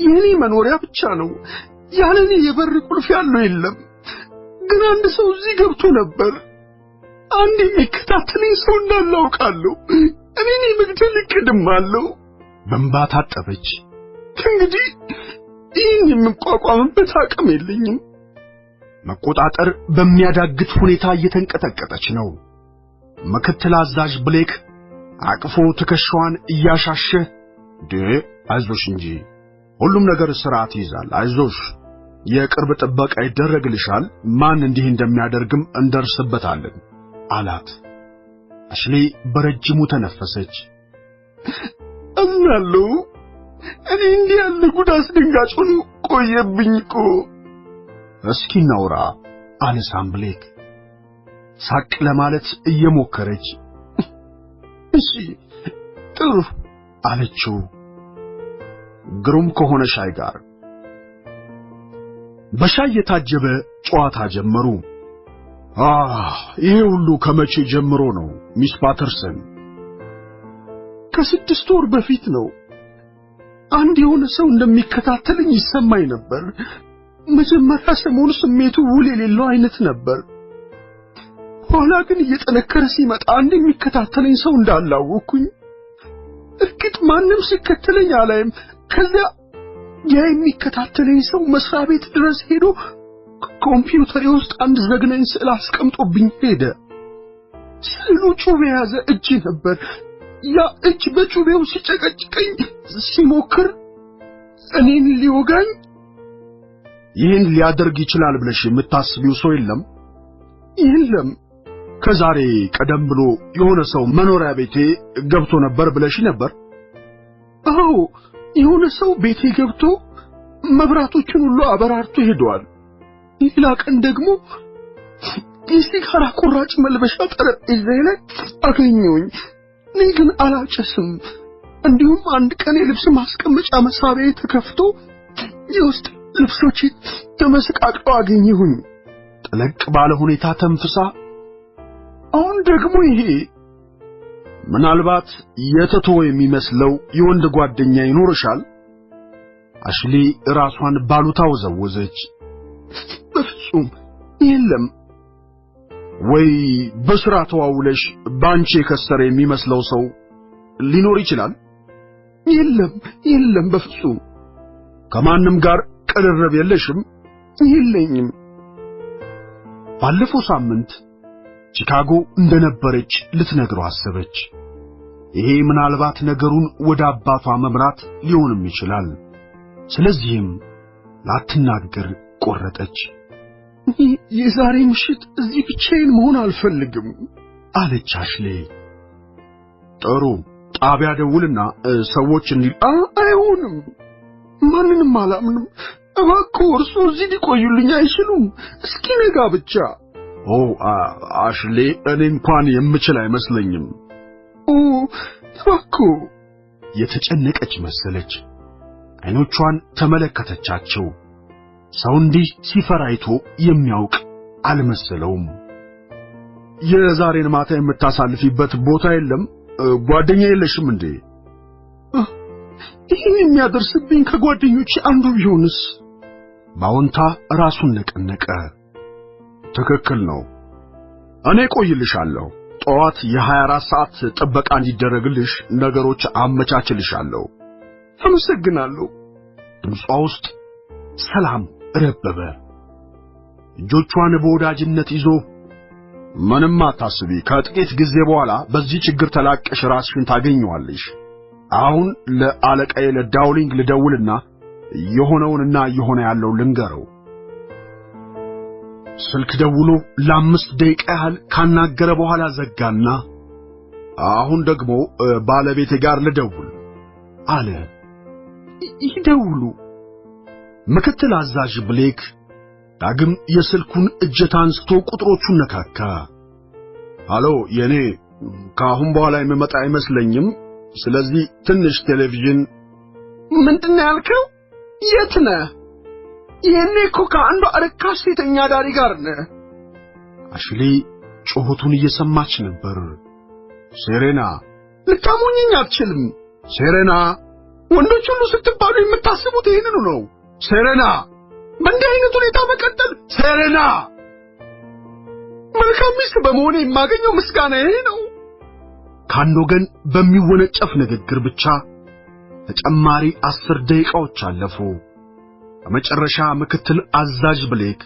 የኔ መኖሪያ ብቻ ነው። ያለኔ የበር ቁልፍ ያለው የለም። ግን አንድ ሰው እዚህ ገብቶ ነበር። አንድ የሚከታተለኝ ሰው እንዳለ አውቃለሁ። እኔ መግደል እቅድማለሁ። በእንባ ታጠበች። እንግዲህ ይህን የምቋቋምበት አቅም የለኝም። መቆጣጠር በሚያዳግት ሁኔታ እየተንቀጠቀጠች ነው። ምክትል አዛዥ ብሌክ አቅፎ ትከሻዋን እያሻሸ አይዞሽ እንጂ ሁሉም ነገር ስርዓት ይዛል። አይዞሽ፣ የቅርብ ጥበቃ ይደረግልሻል። ማን እንዲህ እንደሚያደርግም እንደርስበታለን አላት። አሽሌ በረጅሙ ተነፈሰች። አምናለሁ። እኔ እንዲህ ያለ ጉድ አስደንጋጭ ሆኖ ቆየብኝ እኮ። እስኪ እናውራ አለ ሳም ብሌክ ሳቅ ለማለት እየሞከረች። እሺ ጥሩ አለችው። ግሩም ከሆነ ሻይ ጋር በሻይ የታጀበ ጨዋታ ጀመሩ። ይሄ ሁሉ ከመቼ ጀምሮ ነው ሚስ ፓተርሰን? ከ6 ወር በፊት ነው። አንድ የሆነ ሰው እንደሚከታተለኝ ይሰማኝ ነበር። መጀመሪያ ሰሞኑ ስሜቱ ውል የሌለው አይነት ነበር። ኋላ ግን እየጠነከረ ሲመጣ አንድ የሚከታተለኝ ሰው እንዳላወኩኝ። እርግጥ ማንም ሲከተለኝ አላይም። ከዚያ ያ የሚከታተለኝ ሰው መስሪያ ቤት ድረስ ሄዶ ኮምፒውተር ውስጥ አንድ ዘግናኝ ስዕል አስቀምጦብኝ ሄደ። ስዕሉ ጩቤ የያዘ እጅ ነበር። ያ እጅ በጩቤው ሲጨቀጭቀኝ ሲሞክር እኔን ሊወጋኝ። ይህን ሊያደርግ ይችላል ብለሽ የምታስቢው ሰው የለም? የለም። ከዛሬ ቀደም ብሎ የሆነ ሰው መኖሪያ ቤቴ ገብቶ ነበር ብለሽ ነበር? አዎ፣ የሆነ ሰው ቤቴ ገብቶ መብራቶቹን ሁሉ አበራርቶ ሄዷል። ሌላ ቀን ደግሞ የሲጋራ ቁራጭ መልበሻ ጠረጴዛዬ ላይ አገኘሁኝ። እኔ ግን አላጨስም። እንዲሁም አንድ ቀን የልብስ ማስቀመጫ መሳቢያዬ ተከፍቶ የውስጥ ልብሶቼ ተመሰቃቅለው አገኘሁኝ። ጠለቅ ባለ ሁኔታ ተንፍሳ አሁን ደግሞ ይሄ ምናልባት የተተወ የሚመስለው የወንድ ጓደኛ ይኖርሻል? አሽሊ ራሷን ባሉታ ወዘወዘች። በፍጹም የለም። ወይ በስራ ተዋውለሽ ባንቺ የከሰረ የሚመስለው ሰው ሊኖር ይችላል? የለም በፍጹም። ከማንም ጋር ቅርርብ የለሽም? የለኝም። ባለፈው ሳምንት ቺካጎ እንደነበረች ልትነግረው አሰበች። ይሄ ምናልባት ነገሩን ወደ አባቷ መምራት ሊሆንም ይችላል። ስለዚህም ላትናገር ቆረጠች። የዛሬ ምሽት እዚህ ብቻዬን መሆን አልፈልግም አለች አሽሌ። ጥሩ፣ ጣቢያ ደውልና ሰዎች እንዲል። አይሆንም፣ ማንንም አላምንም። እባክዎ እርስዎ እዚህ ሊቆዩልኝ አይችሉም? እስኪ ነጋ ብቻ። አሽሌ፣ እኔ እንኳን የምችል አይመስለኝም። እባክዎ። የተጨነቀች መሰለች። አይኖቿን ተመለከተቻቸው። ሰው እንዲህ ሲፈራ አይቶ የሚያውቅ አልመሰለውም። የዛሬን ማታ የምታሳልፊበት ቦታ የለም? ጓደኛ የለሽም እንዴ? ይህን የሚያደርስብኝ ከጓደኞቼ አንዱ ቢሆንስ? ባውንታ ራሱን ነቀነቀ። ትክክል ነው። እኔ ቆይልሻለሁ። ጠዋት የ24 ሰዓት ጥበቃ እንዲደረግልሽ ነገሮች አመቻችልሻለሁ። አመሰግናለሁ። ድምጿ ውስጥ ሰላም ረበበ። እጆቿን በወዳጅነት ይዞ ምንም አታስቢ፣ ከጥቂት ጊዜ በኋላ በዚህ ችግር ተላቀሽ ራስሽን ታገኘዋለሽ። አሁን ለአለቃዬ ለዳውሊንግ ልደውልና የሆነውንና የሆነ ያለው ልንገረው። ስልክ ደውሎ ለ5 ደቂቃ ያህል ካናገረ በኋላ ዘጋና አሁን ደግሞ ባለቤቴ ጋር ልደውል አለ። ይደውሉ። ምክትል አዛዥ ብሌክ ዳግም የስልኩን እጀታ አንስቶ ቁጥሮቹን ነካካ። ሃሎ፣ የኔ ከአሁን በኋላ የምመጣ አይመስለኝም። ስለዚህ ትንሽ ቴሌቪዥን። ምንድነው ያልከው? የት ነህ? የኔ እኮ ከአንዷ ርካሽ ሴተኛ ዳሪ ጋር ነህ። አሽሌ ጮኸቱን እየሰማች ነበር። ሴሬና፣ ልታሞኘኝ አትችልም። ሴሬና፣ ወንዶች ሁሉ ስትባሉ የምታስቡት ይህንኑ ነው። ሴሬና፣ በእንዲህ አይነት ሁኔታ መቀጠል። ሴሬና፣ መልካም ሚስት በመሆኔ የማገኘው ምስጋና ይሄ ነው። ከአንድ ወገን በሚወነጨፍ ንግግር ብቻ ተጨማሪ 10 ደቂቃዎች አለፉ። በመጨረሻ ምክትል አዛዥ ብሌክ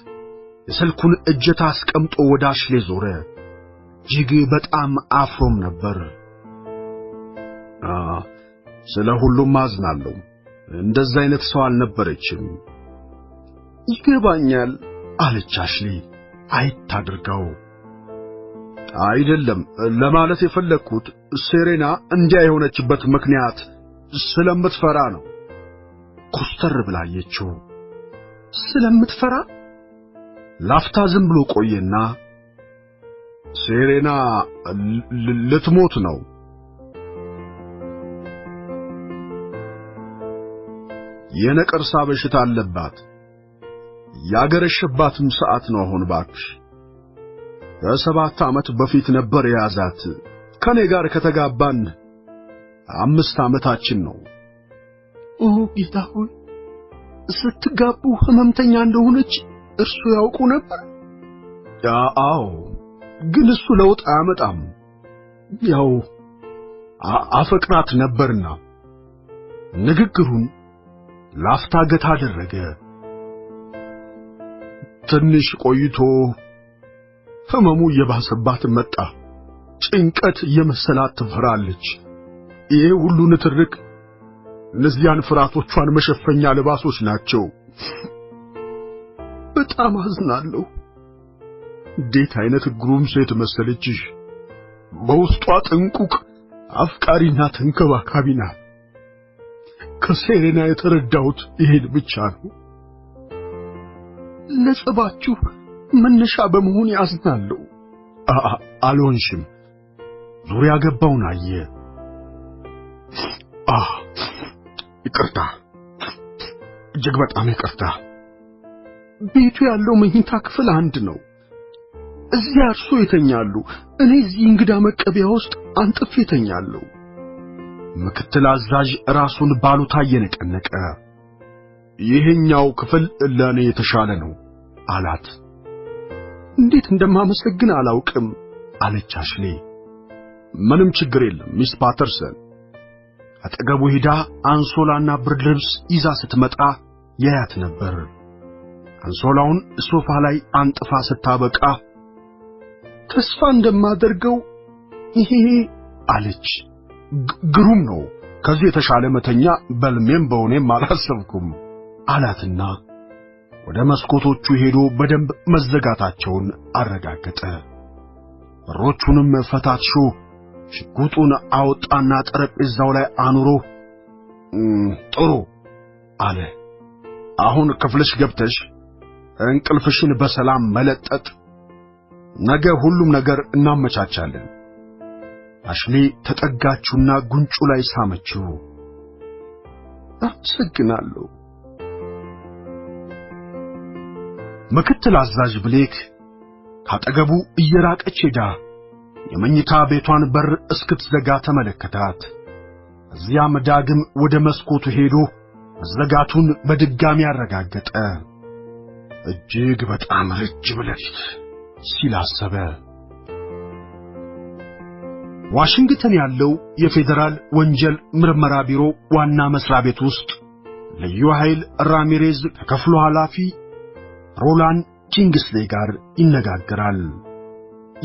የስልኩን እጀታ አስቀምጦ ወደ አሽሌ ዞረ። እጅግ በጣም አፍሮም ነበር። ስለ ሁሉም አዝናለሁ። እንደዛ አይነት ሰው አልነበረችም። ይገባኛል አለች አሽሌ አይታድርገው። አይደለም ለማለት የፈለኩት ሴሬና እንዲያ የሆነችበት ምክንያት ስለምትፈራ ነው። ኮስተር ብላየችው። ስለምትፈራ? ላፍታ ዝም ብሎ ቆየና ሴሬና ልትሞት ነው። የነቀርሳ በሽታ አለባት። ያገረሸባትም ሰዓት ነው አሁን ባክሽ። ከ7 ዓመት በፊት ነበር የያዛት። ከኔ ጋር ከተጋባን 5 ዓመታችን ነው። ጌታ ሆይ፣ ስትጋቡ ህመምተኛ እንደሆነች እርሱ ያውቁ ነበር? አዎ፣ ግን እሱ ለውጥ አያመጣም። ያው አፈቅራት ነበርና። ንግግሩን ላፍታ ገታ አደረገ። ትንሽ ቆይቶ ህመሙ እየባሰባት መጣ። ጭንቀት የመሰላት ትፈራለች። ይሄ ሁሉ ንትርክ እነዚያን ፍራቶቿን መሸፈኛ ልባሶች ናቸው። በጣም አዝናለሁ። እንዴት አይነት ግሩም ሴት መሰለችሽ! በውስጧ ጥንቁቅ አፍቃሪና ተንከባካቢ ናት። ከሴሬና የተረዳሁት ይሄን ብቻ ነው። ለጸባችሁ መነሻ በመሆን ያዝናለሁ። አልሆንሽም። ዙሪያ ገባውን አየ። ይቅርታ፣ እጅግ በጣም ይቅርታ። ቤቱ ያለው መኝታ ክፍል 1 ነው። እዚያ እርሶ ይተኛሉ፣ እኔ እዚህ እንግዳ መቀበያ ውስጥ አንጥፌ እተኛለሁ። ምክትል አዛዥ ራሱን ባሉታ እየነቀነቀ ይሄኛው ክፍል ለኔ የተሻለ ነው አላት። እንዴት እንደማመሰግን አላውቅም አለች አሽሌ። ምንም ችግር የለም ሚስ ፓተርሰን። አጠገቡ ሄዳ አንሶላና ብርድ ልብስ ይዛ ስትመጣ ያያት ነበር። አንሶላውን ሶፋ ላይ አንጥፋ ስታበቃ ተስፋ እንደማደርገው ይሄ አለች። ግሩም ነው። ከዚህ የተሻለ መተኛ በልሜም በሆነም አላሰብኩም አላትና ወደ መስኮቶቹ ሄዶ በደንብ መዘጋታቸውን አረጋገጠ። በሮቹንም ፈታትሾ ሽጉጡን አወጣና ጠረጴዛው ላይ አኑሮ ጥሩ አለ። አሁን ክፍልሽ ገብተሽ እንቅልፍሽን በሰላም መለጠጥ፣ ነገ ሁሉም ነገር እናመቻቻለን። አሽሌ ተጠጋችውና ጉንጩ ላይ ሳመችው። አመሰግናለሁ። ምክትል አዛዥ ብሌክ ካጠገቡ እየራቀች ሄዳ የመኝታ ቤቷን በር እስክትዘጋ ተመለከታት። እዚያም ዳግም ወደ መስኮቱ ሄዶ መዘጋቱን በድጋሚ አረጋገጠ። እጅግ በጣም ረጅም ሌሊት ሲል አሰበ። ዋሽንግተን ያለው የፌደራል ወንጀል ምርመራ ቢሮ ዋና መስሪያ ቤት ውስጥ ልዩ ኃይል ራሚሬዝ ከክፍሉ ኃላፊ ሮላን ኪንግስሌ ጋር ይነጋገራል።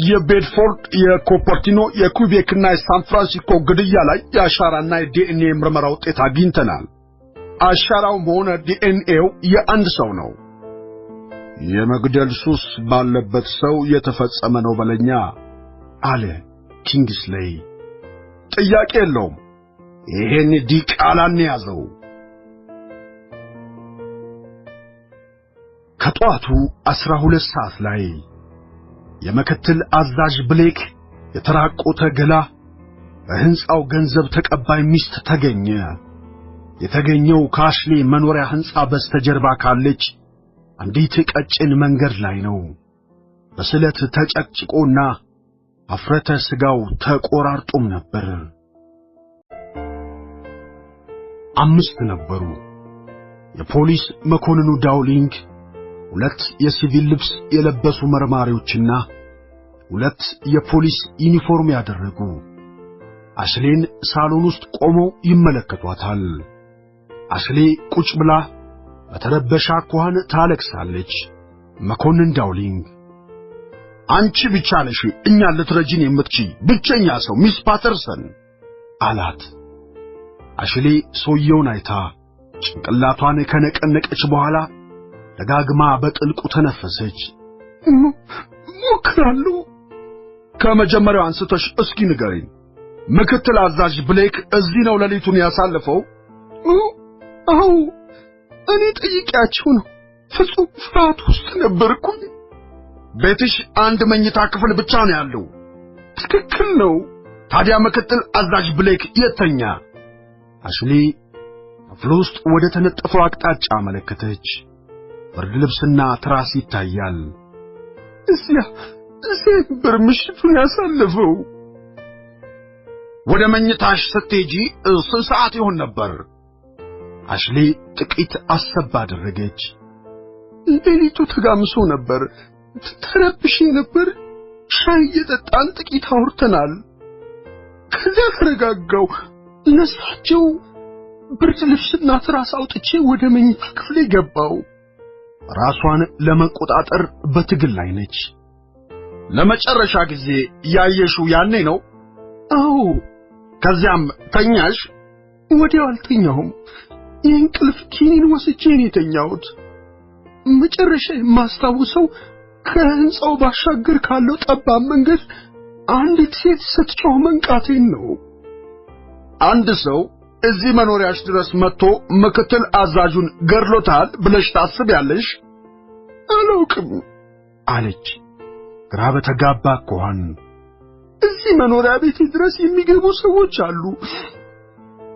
የቤድፎርድ፣ የኮፐርቲኖ፣ የኩቤክና የሳን ፍራንሲስኮ ግድያ ላይ የአሻራና የዲኤንኤ ምርመራ ውጤት አግኝተናል። አሻራውም ሆነ ዲኤንኤው የአንድ ሰው ነው። የመግደል ሱስ ባለበት ሰው የተፈጸመ ነው በለኛ አለ ኪንግስሌ። ጥያቄ የለውም። ይሄን ዲቃላን ያዘው። ከጧቱ 12 ሰዓት ላይ የምክትል አዛዥ ብሌክ የተራቆተ ገላ በህንጻው ገንዘብ ተቀባይ ሚስት ተገኘ። የተገኘው ከአሽሌ መኖሪያ ህንጻ በስተጀርባ ካለች አንዲት ቀጭን መንገድ ላይ ነው። በስለት ተጨቅጭቆና አፍረተ ስጋው ተቆራርጦም ነበር። 5 ነበሩ። የፖሊስ መኮንኑ ዳውሊንግ፣ 2 የሲቪል ልብስ የለበሱ መርማሪዎችና 2 የፖሊስ ዩኒፎርም ያደረጉ። አሽሌን ሳሎን ውስጥ ቆመው ይመለከቷታል። አሽሌ ቁጭ ብላ በተረበሻ አኳኋን ታለቅሳለች። መኮንን ዳውሊንግ አንቺ ብቻ ነሽ እኛን ልትረጂን የምትችይ ብቸኛ ሰው ሚስ ፓተርሰን አላት። አሽሌ ሰውየውን አይታ ጭንቅላቷን ከነቀነቀች በኋላ ደጋግማ በጥልቁ ተነፈሰች። ሞክራለሁ። ከመጀመሪያው አንስተሽ እስኪ ንገሪኝ፣ ምክትል አዛዥ ብሌክ እዚህ ነው ሌሊቱን ያሳለፈው? አዎ፣ እኔ ጠይቄያቸው ነው። ፍጹም ፍርሃት ውስጥ ነበርኩኝ። ቤትሽ አንድ መኝታ ክፍል ብቻ ነው ያለው? ትክክል ነው። ታዲያ ምክትል አዛዥ ብሌክ የተኛ? አሽሌ ክፍሉ ውስጥ ወደ ተነጠፈው አቅጣጫ አመለከተች። ብርድ ልብስና ትራስ ይታያል። እዚያ ነበር ምሽቱን ያሳለፈው። ወደ መኝታሽ ስትሄጂ ስንት ሰዓት ይሆን ነበር? አሽሌ ጥቂት አሰብ አደረገች። ሌሊቱ ተጋምሶ ነበር። ተረብሼ ነበር። ሻይ እየጠጣን ጥቂት አውርተናል። ከዚያ ተረጋጋው። ነሳቸው። ብርድ ልብስና ትራስ አውጥቼ ወደ መኝታ ክፍሌ ገባው። ራሷን ለመቆጣጠር በትግል ላይ ነች። ለመጨረሻ ጊዜ ያየሽው ያኔ ነው? አዎ። ከዚያም ተኛሽ? ወዲያው አልተኛሁም። የእንቅልፍ ኪኒን ወስጄ ነው የተኛሁት። መጨረሻ የማስታውሰው ከህንጻው ባሻገር ካለው ጠባብ መንገድ አንዲት ሴት ስትጮህ መንቃቴን ነው። አንድ ሰው እዚህ መኖሪያሽ ድረስ መጥቶ ምክትል አዛዡን ገድሎታል ብለሽ ታስቢያለሽ? አላውቅም አለች ግራ በተጋባ አኳኋን። እዚህ መኖሪያ ቤት ድረስ የሚገቡ ሰዎች አሉ።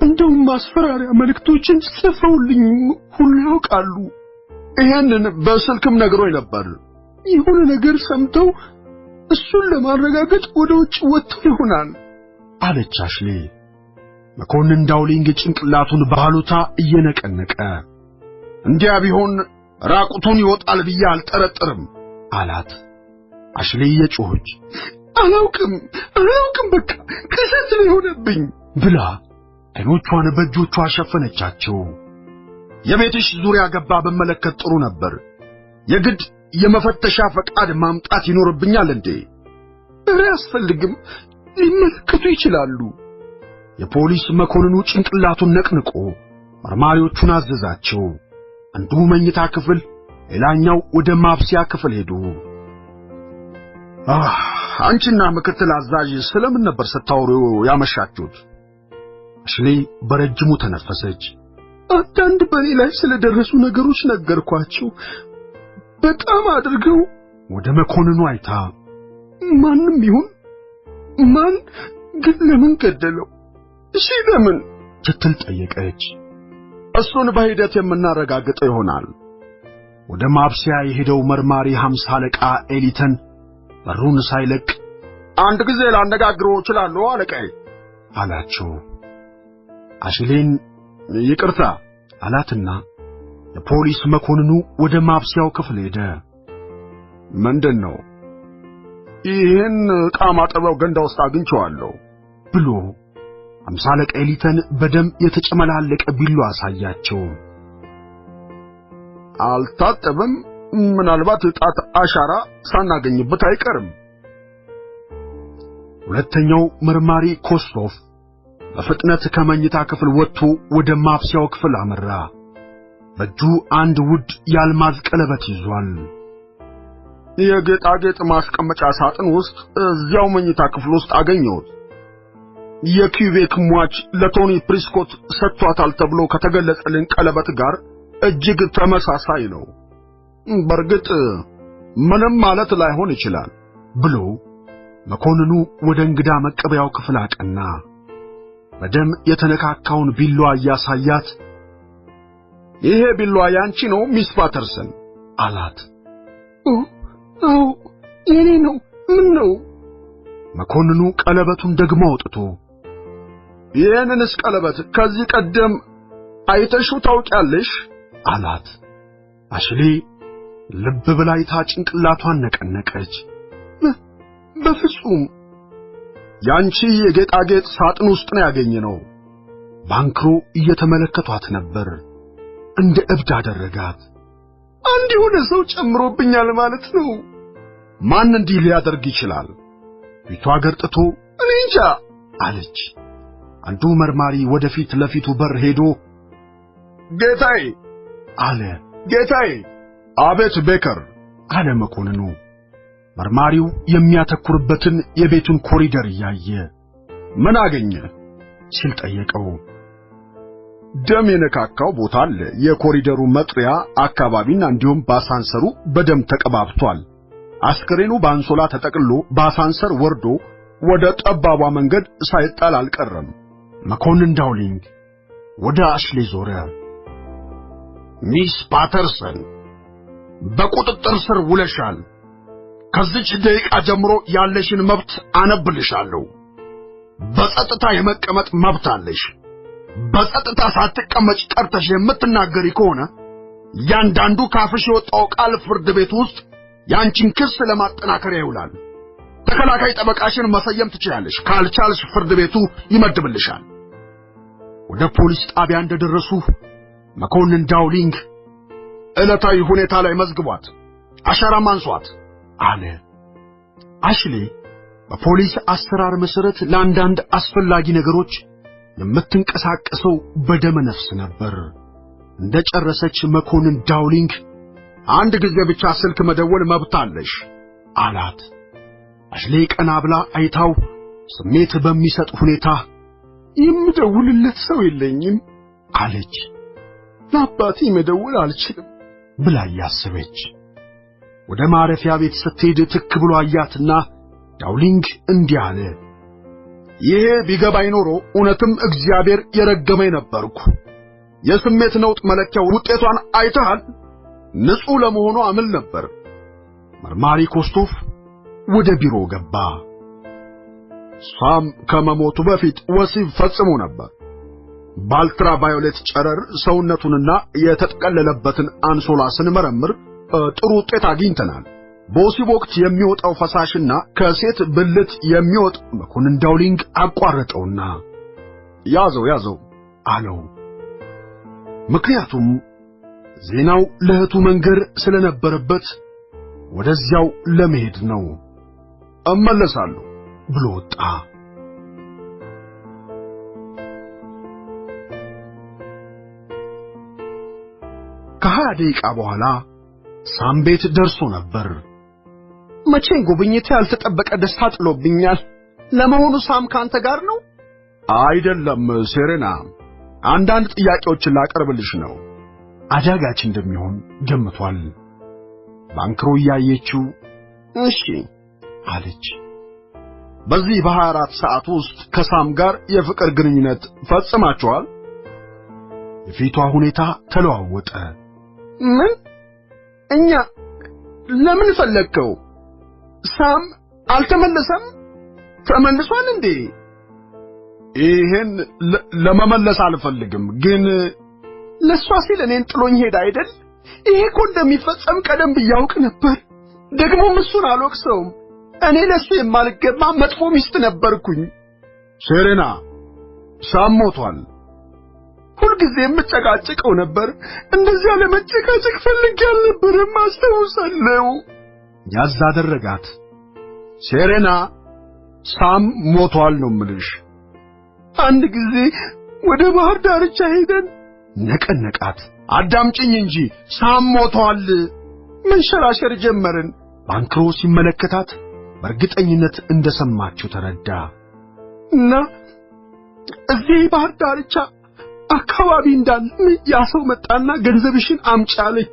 እንደውም ማስፈራሪያ መልእክቶችን ጽፈውልኝ ሁሉ ያውቃሉ። ይሄንን በስልክም ነግሮኝ ነበር። የሆነ ነገር ሰምተው እሱን ለማረጋገጥ ወደ ውጭ ወጥተው ይሆናል አለች አሽሌ። መኮንን ዳውሊንግ ጭንቅላቱን ባሉታ እየነቀነቀ እንዲያ ቢሆን ራቁቱን ይወጣል ብዬ አልጠረጥርም አላት። አሽሌ የጮኸች አላውቅም በቃ ከሰት ነው የሆነብኝ ብላ አይኖቿን በእጆቿ ሸፈነቻቸው። የቤትሽ ዙሪያ ገባ በመለከት ጥሩ ነበር። የግድ የመፈተሻ ፈቃድ ማምጣት ይኖርብኛል እንዴ? ኧረ አያስፈልግም፣ ሊመለከቱ ይችላሉ። የፖሊስ መኮንኑ ጭንቅላቱን ነቅንቆ መርማሪዎቹን አዘዛቸው። አንዱ መኝታ ክፍል፣ ሌላኛው ወደ ማብሰያ ክፍል ሄዱ። አንቺና ምክትል አዛዥ ስለምን ነበር ስታወሩ ያመሻችሁት? አሽሌ በረጅሙ ተነፈሰች። አንዳንድ በኔ ላይ ስለደረሱ ነገሮች ነገርኳቸው። በጣም አድርገው ወደ መኮንኑ አይታ ማንም ይሁን ማን ግን ለምን ገደለው? እሺ ለምን ስትል ጠየቀች። እሱን በሂደት የምናረጋግጠው ይሆናል። ወደ ማብሰያ የሄደው መርማሪ 50 አለቃ ኤሊተን በሩን ሳይለቅ አንድ ጊዜ ላነጋግረው እችላለሁ አለቃዬ አላቸው። አሽሌን ይቅርታ አላትና የፖሊስ መኮንኑ ወደ ማብሰያው ክፍል ሄደ። ምንድነው? ይህን ዕቃ ማጠቢያው ገንዳ ውስጥ አግኝቼዋለሁ ብሎ 50 አለቃ ኤሊተን በደም የተጨመላለቀ ቢሉ አሳያቸው። አልታጠበም፣ ምናልባት ጣት አሻራ ሳናገኝበት አይቀርም። ሁለተኛው መርማሪ ኮስቶፍ በፍጥነት ከመኝታ ክፍል ወጥቶ ወደ ማብሰያው ክፍል አመራ። በእጁ አንድ ውድ የአልማዝ ቀለበት ይዟል። የጌጣጌጥ ማስቀመጫ ሳጥን ውስጥ እዚያው መኝታ ክፍል ውስጥ አገኘሁት። የኪውቤክ ሟች ለቶኒ ፕሪስኮት ሰጥቷታል ተብሎ ከተገለጸልን ቀለበት ጋር እጅግ ተመሳሳይ ነው። በርግጥ ምንም ማለት ላይሆን ይችላል ብሎ መኮንኑ ወደ እንግዳ መቀበያው ክፍል አቀና። በደም የተነካካውን ቢላዋ ያሳያት። ይሄ ቢላዋ ያንቺ ነው ሚስ ፓተርሰን አላት። አዎ የኔ ነው። ምን ነው? መኮንኑ ቀለበቱን ደግሞ አውጥቶ ይህንንስ ቀለበት ከዚህ ቀደም አይተሽው ታውቂያለሽ አላት። አሽሌ ልብ ብላ አይታ ጭንቅላቷን ነቀነቀች። በፍጹም ያንቺ የጌጣጌጥ ሳጥን ውስጥ ነው ያገኘነው። ባንክሮ እየተመለከቷት ነበር። እንደ እብድ አደረጋት። አንድ የሆነ ሰው ጨምሮብኛል ማለት ነው። ማን እንዲህ ሊያደርግ ይችላል? ፊቷ ገርጥቶ እኔ እንጃ አለች። አንዱ መርማሪ ወደፊት ለፊቱ በር ሄዶ ጌታዬ አለ። ጌታዬ። አቤት ቤከር አለ መኮንኑ። መርማሪው የሚያተኩርበትን የቤቱን ኮሪደር እያየ ምን አገኘ ሲል ጠየቀው። ደም የነካካው ቦታ አለ። የኮሪደሩ መጥሪያ አካባቢና እንዲሁም ባሳንሰሩ በደም ተቀባብቷል። አስከሬኑ በአንሶላ ተጠቅልሎ ባሳንሰር ወርዶ ወደ ጠባቧ መንገድ ሳይጣል አልቀረም። መኮንን ዳውሊንግ ወደ አሽሌ ዞረ። ሚስ ፓተርሰን በቁጥጥር ስር ውለሻል። ከዚች ደቂቃ ጀምሮ ያለሽን መብት አነብልሻለሁ። በጸጥታ የመቀመጥ መብት አለሽ። በጸጥታ ሳትቀመጭ ቀርተሽ የምትናገሪ ከሆነ ያንዳንዱ ካፍሽ የወጣው ቃል ፍርድ ቤት ውስጥ ያንቺን ክስ ለማጠናከሪያ ይውላል። ተከላካይ ጠበቃሽን መሰየም ትችያለሽ። ካልቻልሽ ፍርድ ቤቱ ይመድብልሻል። ወደ ፖሊስ ጣቢያ እንደደረሱ መኮንን ዳውሊንግ ዕለታዊ ሁኔታ ላይ መዝግቧት፣ አሻራ ማንሷት አለ። አሽሌ በፖሊስ አሰራር መሰረት ለአንዳንድ አስፈላጊ ነገሮች የምትንቀሳቀሰው በደመ ነፍስ ነበር። እንደጨረሰች መኮንን ዳውሊንግ አንድ ጊዜ ብቻ ስልክ መደወል መብት አለሽ አላት። አሽሌ ቀና ብላ አይታው ስሜት በሚሰጥ ሁኔታ የምደውልለት ሰው የለኝም አለች። ለአባቴ መደወል አልችልም ብላ ያሰበች። ወደ ማረፊያ ቤት ስትሄድ ትክ ብሎ አያትና ዳውሊንግ እንዲህ አለ። ይሄ ቢገባኝ ኖሮ እውነትም እግዚአብሔር የረገመኝ ነበርኩ። የስሜት ነውጥ መለኪያው ውጤቷን አይተሃል? ንጹህ ለመሆኑ አምል ነበር። መርማሪ ኮስቶፍ ወደ ቢሮ ገባ። ሳም ከመሞቱ በፊት ወሲብ ፈጽሞ ነበር። ባልትራ ቫዮሌት ጨረር ሰውነቱንና የተጠቀለለበትን አንሶላ ስንመረምር ጥሩ ውጤት አግኝተናል። በወሲብ ወቅት የሚወጣው ፈሳሽና ከሴት ብልት የሚወጥ መኮንን ዳውሊንግ አቋረጠውና ያዘው አለው። ምክንያቱም ዜናው ለእህቱ መንገር ስለነበረበት ወደዚያው ለመሄድ ነው። እመለሳለሁ ብሎ ወጣ። ከ20 ደቂቃ በኋላ ሳም ቤት ደርሶ ነበር። መቼም ጉብኝቴ ያልተጠበቀ ደስታ ጥሎብኛል። ለመሆኑ ሳም ካንተ ጋር ነው? አይደለም ሴሬና፣ አንዳንድ ጥያቄዎችን ላቀርብልሽ ነው። አዳጋች እንደሚሆን ገምቷል። ባንክሮ እያየችው እሺ አለች። በዚህ በ24 ሰዓት ውስጥ ከሳም ጋር የፍቅር ግንኙነት ፈጽማችኋል? የፊቷ ሁኔታ ተለዋወጠ። ምን? እኛ ለምን ፈለግከው? ሳም አልተመለሰም? ተመልሷል እንዴ? ይሄን ለመመለስ አልፈልግም፣ ግን ለሷ ሲል እኔን ጥሎኝ ሄደ አይደል? ይሄ እኮ እንደሚፈጸም ቀደም ብያውቅ ነበር። ደግሞም እሱን አልወቅሰውም። እኔ ለሱ የማልገባ መጥፎ ሚስት ነበርኩኝ። ሴሬና፣ ሳም ሞቷል። ሁልጊዜ የምጨቃጨቀው ነበር። እንደዚህ ለመጨቃጨቅ ፈልጌ አልነበረም፣ አስታውሳለሁ። ያዝ አደረጋት። ሴሬና፣ ሳም ሞቷል ነው የምልሽ። አንድ ጊዜ ወደ ባህር ዳርቻ ሄደን ነቀነቃት። አዳምጪኝ እንጂ ሳም ሞቷል። መንሸራሸር ጀመርን። ባንክሮ ሲመለከታት በእርግጠኝነት እንደሰማችው ተረዳ። እና እዚህ ባህር ዳርቻ አካባቢ እንዳለን ያ ሰው መጣና ገንዘብሽን አምጪ አለኝ።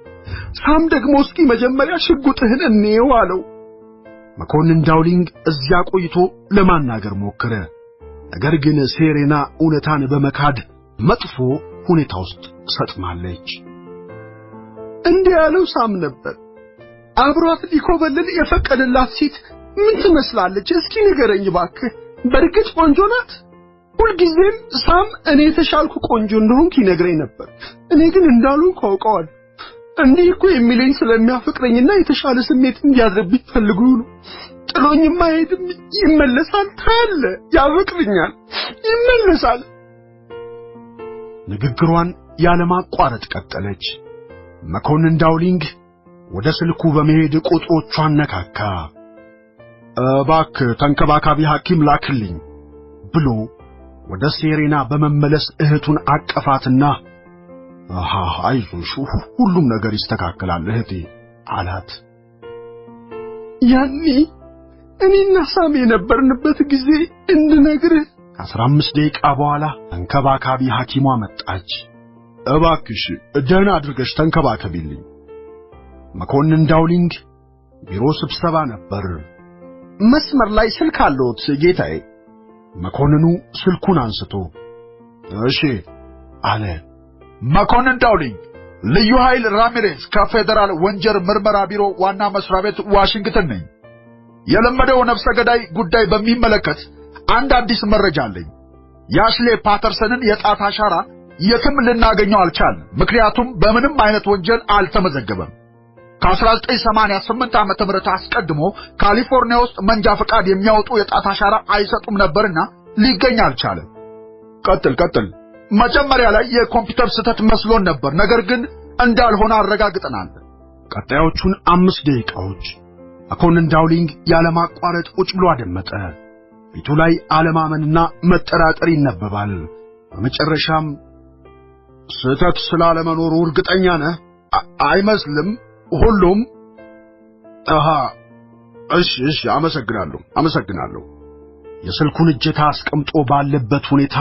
ሳም ደግሞ እስኪ መጀመሪያ ሽጉጥህን እንየው አለው። መኮንን ዳውሊንግ እዚያ ቆይቶ ለማናገር ሞከረ። ነገር ግን ሴሬና እውነታን በመካድ መጥፎ ሁኔታ ውስጥ ሰጥማለች። እንዲህ ያለው ሳም ነበር። አብሯት ሊኮበልል የፈቀደላት ሴት ምን ትመስላለች? እስኪ ንገረኝ እባክህ። በእርግጥ ቆንጆ ናት? ሁልጊዜም ሳም እኔ የተሻልኩ ቆንጆ እንደሆንኩ ይነግረኝ ነበር። እኔ ግን እንዳልሆንኩ አውቀዋለሁ። እንዲህ እኮ የሚለኝ ስለሚያፈቅረኝና የተሻለ ስሜት እንዲያድርብኝ ፈልጎ ነው። ጥሎኝማ አይሄድም፣ ይመለሳል። ታለ ያፈቅረኛል፣ ይመለሳል። ንግግሯን ያለማቋረጥ ቀጠለች። መኮንን ዳውሊንግ ወደ ስልኩ በመሄድ ቁጥሮቿን ነካካ። እባክህ ተንከባካቢ ሐኪም ላክልኝ ብሎ ወደ ሴሬና በመመለስ እህቱን አቀፋትና አይዞሽ፣ ሁሉም ነገር ይስተካከላል እህቴ አላት። ያኔ እኔና ሳም የነበርንበት ጊዜ እንድነግርህ። ከ15 ደቂቃ በኋላ ተንከባካቢ ሐኪሟ መጣች። እባክሽ ደህና አድርገሽ ተንከባከቢልኝ። መኮንን ዳውሊንግ ቢሮ ስብሰባ ነበር። መስመር ላይ ስልክ አለዎት ጌታዬ? መኮንኑ ስልኩን አንስቶ እሺ አለ። መኮንን ዳውሊንግ፣ ልዩ ኃይል ራሚሬዝ ከፌደራል ወንጀል ምርመራ ቢሮ ዋና መስሪያ ቤት ዋሽንግተን ነኝ። የለመደው ነፍሰ ገዳይ ጉዳይ በሚመለከት አንድ አዲስ መረጃ አለኝ። የአሽሌ ፓተርሰንን የጣት አሻራ የትም ልናገኘው አልቻልንም፣ ምክንያቱም በምንም አይነት ወንጀል አልተመዘገበም። ከ1988 ዓመተ ምህረት አስቀድሞ ካሊፎርኒያ ውስጥ መንጃ ፈቃድ የሚያወጡ የጣት አሻራ አይሰጡም ነበርና ሊገኝ አልቻለም። ቀጥል። መጀመሪያ ላይ የኮምፒውተር ስህተት መስሎን ነበር፣ ነገር ግን እንዳልሆነ አረጋግጠናል። ቀጣዮቹን 5 ደቂቃዎች መኮንን ዳውሊንግ ያለማቋረጥ ቁጭ ብሎ አደመጠ። ፊቱ ላይ አለማመንና መጠራጠር ይነበባል። በመጨረሻም ስህተት ስላለመኖሩ እርግጠኛ ነህ? አይመስልም። ሁሉም እሺ፣ አመሰግናለሁ። የስልኩን እጀታ አስቀምጦ ባለበት ሁኔታ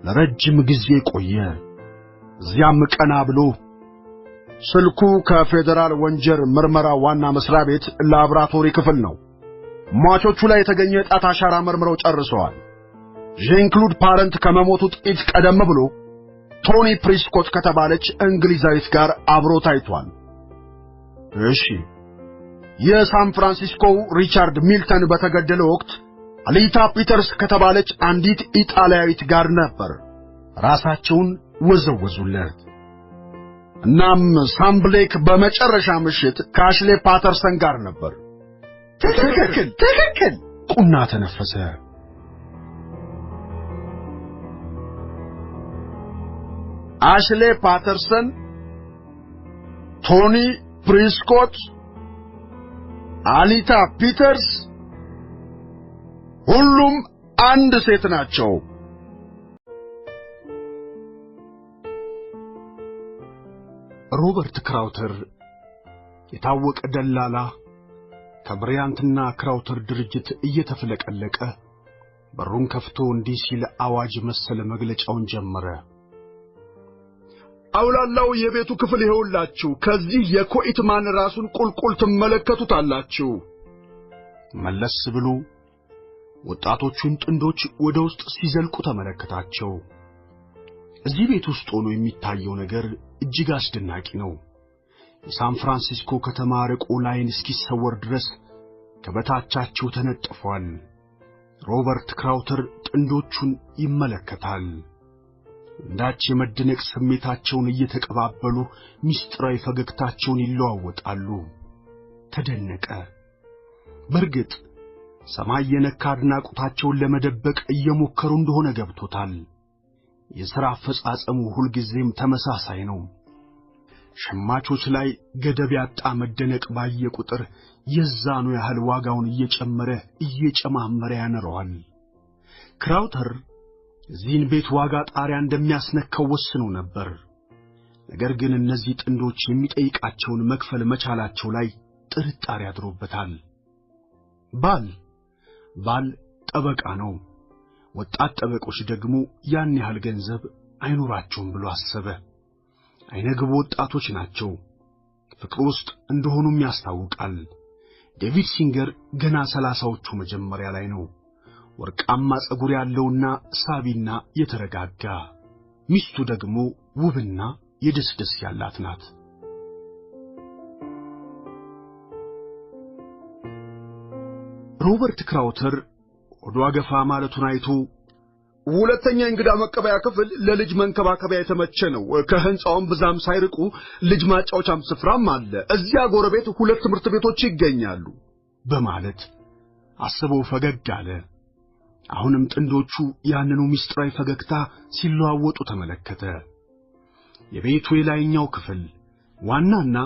ለረጅም ጊዜ ቆየ። እዚያም ቀና ብሎ ስልኩ ከፌደራል ወንጀል ምርመራ ዋና መስሪያ ቤት ላብራቶሪ ክፍል ነው። ሟቾቹ ላይ የተገኘ የጣት አሻራ መርምረው ጨርሰዋል። ጄን-ክሉድ ፓረንት ከመሞቱ ጥቂት ቀደም ብሎ ቶኒ ፕሪስኮት ከተባለች እንግሊዛዊት ጋር አብሮ ታይቷል። እሺ፣ የሳን ፍራንሲስኮ ሪቻርድ ሚልተን በተገደለ ወቅት አሊታ ፒተርስ ከተባለች አንዲት ኢጣሊያዊት ጋር ነበር። ራሳቸውን ወዘወዙለት። እናም ሳም ብሌክ በመጨረሻ ምሽት ከአሽሌ ፓተርሰን ጋር ነበር። ትክክል። ቁና ተነፈሰ። አሽሌ ፓተርሰን፣ ቶኒ ፕሪስኮት፣ አሊታ ፒተርስ ሁሉም አንድ ሴት ናቸው። ሮበርት ክራውተር የታወቀ ደላላ ከብሪያንትና ክራውተር ድርጅት እየተፈለቀለቀ በሩን ከፍቶ እንዲህ ሲል አዋጅ መሰለ መግለጫውን ጀመረ። አውላላው የቤቱ ክፍል ይኸውላችሁ፣ ከዚህ የኮኢትማን ራሱን ቁልቁል ትመለከቱታላችሁ። መለስ ብሎ ወጣቶቹን ጥንዶች ወደ ውስጥ ሲዘልቁ ተመለከታቸው። እዚህ ቤት ውስጥ ሆኖ የሚታየው ነገር እጅግ አስደናቂ ነው። የሳን ፍራንሲስኮ ከተማ ርቆ ላይን እስኪሰወር ድረስ ከበታቻቸው ተነጥፏል። ሮበርት ክራውተር ጥንዶቹን ይመለከታል። እንዳች የመደነቅ ስሜታቸውን እየተቀባበሉ ሚስጥራዊ ፈገግታቸውን ይለዋወጣሉ። ተደነቀ። በርግጥ ሰማይ የነካ አድናቆታቸውን ለመደበቅ እየሞከሩ እንደሆነ ገብቶታል። የሥራ አፈጻጸሙ ሁልጊዜም ተመሳሳይ ነው። ሸማቾች ላይ ገደብ ያጣ መደነቅ ባየ ቁጥር የዛኑ ያህል ዋጋውን እየጨማመረ ያነረዋል። ክራውተር እዚህን ቤት ዋጋ ጣሪያ እንደሚያስነካው ወስኖ ነበር። ነገር ግን እነዚህ ጥንዶች የሚጠይቃቸውን መክፈል መቻላቸው ላይ ጥርጣሬ አድሮበታል። ባል ጠበቃ ነው። ወጣት ጠበቆች ደግሞ ያን ያህል ገንዘብ አይኖራቸውም ብሎ አሰበ። አይነግቡ ወጣቶች ናቸው። ፍቅር ውስጥ እንደሆኑም ያስታውቃል። ዴቪድ ሲንገር ገና 30ዎቹ መጀመሪያ ላይ ነው። ወርቃማ ጸጉር ያለውና ሳቢና የተረጋጋ፣ ሚስቱ ደግሞ ውብና የደስደስ ያላት ናት። ሮበርት ክራውተር ወደ አገፋ ማለቱን አይቶ ሁለተኛ እንግዳ መቀበያ ክፍል ለልጅ መንከባከቢያ የተመቸ ነው። ከህንጻውም ብዛም ሳይርቁ ልጅ ማጫወቻም ስፍራም አለ። እዚያ ጎረቤት 2 ትምህርት ቤቶች ይገኛሉ በማለት አስበው ፈገግ አለ። አሁንም ጥንዶቹ ያንኑ ሚስጥራዊ ፈገግታ ሲለዋወጡ ተመለከተ። የቤቱ የላይኛው ክፍል ዋናና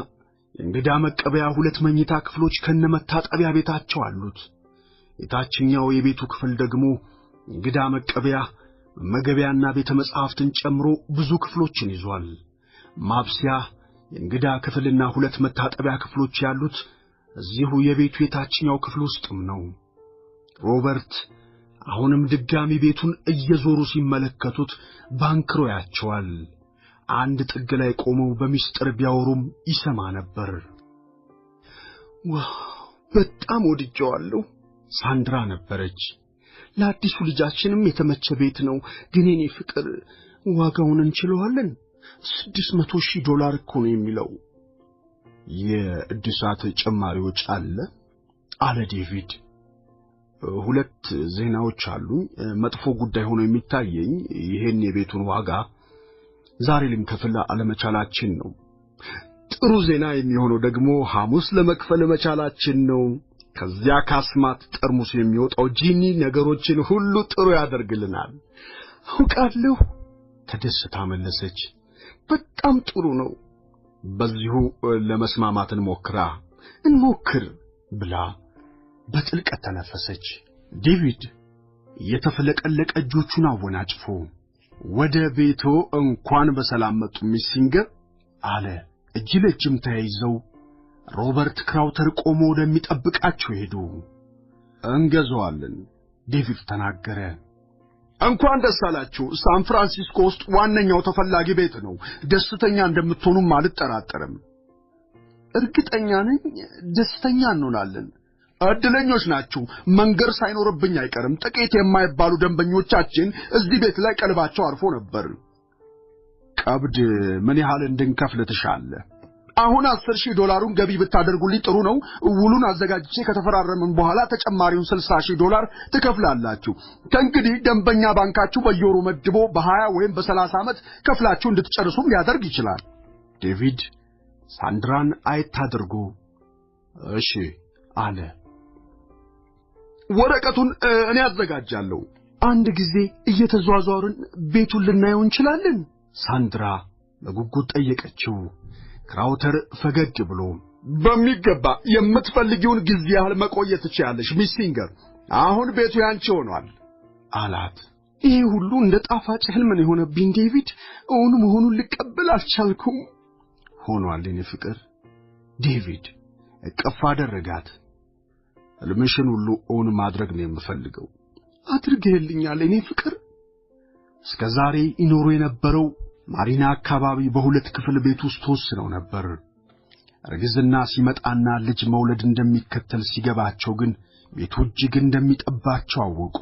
የእንግዳ መቀበያ 2 መኝታ ክፍሎች ከነመታጠቢያ ቤታቸው አሉት። የታችኛው የቤቱ ክፍል ደግሞ እንግዳ መቀበያ፣ መገቢያና ቤተ መጻሕፍትን ጨምሮ ብዙ ክፍሎችን ይዟል። ማብሰያ፣ የእንግዳ ክፍልና 2 መታጠቢያ ክፍሎች ያሉት እዚሁ የቤቱ የታችኛው ክፍል ውስጥም ነው። ሮበርት አሁንም ድጋሚ ቤቱን እየዞሩ ሲመለከቱት ባንክሮ ያቸዋል። አንድ ጥግ ላይ ቆመው በሚስጥር ቢያወሩም ይሰማ ነበር። ዋው በጣም ወድጄዋለሁ። ሳንድራ ነበረች። ለአዲሱ ልጃችንም የተመቸ ቤት ነው። ግን የኔ ፍቅር ዋጋውን እንችለዋለን? $600,000 እኮ ነው የሚለው። የእድሳት ጭማሪዎች አለ ዴቪድ። 2 ዜናዎች አሉኝ። መጥፎ ጉዳይ ሆኖ የሚታየኝ ይሄን የቤቱን ዋጋ ዛሬ ልንከፍል አለመቻላችን ነው። ጥሩ ዜና የሚሆነው ደግሞ ሐሙስ ለመክፈል መቻላችን ነው። ከዚያ ካስማት ጠርሙስ የሚወጣው ጂኒ ነገሮችን ሁሉ ጥሩ ያደርግልናል። አውቃለሁ፣ ተደስታ መለሰች። በጣም ጥሩ ነው። በዚሁ ለመስማማት እንሞክር ብላ በጥልቀት ተነፈሰች። ዴቪድ የተፈለቀለቀ እጆቹን አወናጭፎ ወደ ቤቶ እንኳን በሰላም መጡ ሚስ ሲንገር አለ። እጅ ለእጅም ተያይዘው ሮበርት ክራውተር ቆሞ ወደሚጠብቃቸው ሄዱ። እንገዛዋለን ዴቪድ ተናገረ። እንኳን ደስ አላችሁ። ሳን ፍራንሲስኮ ውስጥ ዋነኛው ተፈላጊ ቤት ነው። ደስተኛ እንደምትሆኑም አልጠራጠርም። እርግጠኛ ነኝ ደስተኛ እንሆናለን። እድለኞች ናችሁ። መንገር ሳይኖርብኝ አይቀርም። ጥቂት የማይባሉ ደንበኞቻችን እዚህ ቤት ላይ ቀልባቸው አርፎ ነበር። ቀብድ ምን ያህል እንድንከፍል ትሻለህ? አሁን $10,000 ገቢ ብታደርጉልኝ ጥሩ ነው። ውሉን አዘጋጅቼ ከተፈራረምን በኋላ ተጨማሪውን $60,000 ትከፍላላችሁ። ከእንግዲህ ደንበኛ ባንካችሁ በየወሩ መድቦ በ20 ወይም በ30 ዓመት ከፍላችሁ እንድትጨርሱም ሊያደርግ ይችላል። ዴቪድ ሳንድራን አየት አድርጎ እሺ አለ። ወረቀቱን እኔ አዘጋጃለሁ። አንድ ጊዜ እየተዟዟርን ቤቱን ልናየው እንችላለን? ሳንድራ በጉጉት ጠየቀችው። ክራውተር ፈገግ ብሎ በሚገባ የምትፈልጊውን ጊዜ ያህል መቆየት ትችያለሽ ሚስ ሲንገር። አሁን ቤቱ ያንቺ ሆኗል አላት። ይሄ ሁሉ እንደ ጣፋጭ ህልም ነው የሆነብኝ ዴቪድ። እውን መሆኑን ልቀበል አልቻልኩም። ሆኗል የኔ ፍቅር ዴቪድ እቅፍ አደረጋት። ሕልምሽን ሁሉ እውን ማድረግ ነው የምፈልገው። አድርገህልኛል እኔ ፍቅር። እስከ ዛሬ ይኖሩ የነበረው ማሪና አካባቢ በሁለት ክፍል ቤት ውስጥ ተወስነው ነበር። እርግዝና ሲመጣና ልጅ መውለድ እንደሚከተል ሲገባቸው ግን ቤቱ እጅግ እንደሚጠባቸው አወቁ።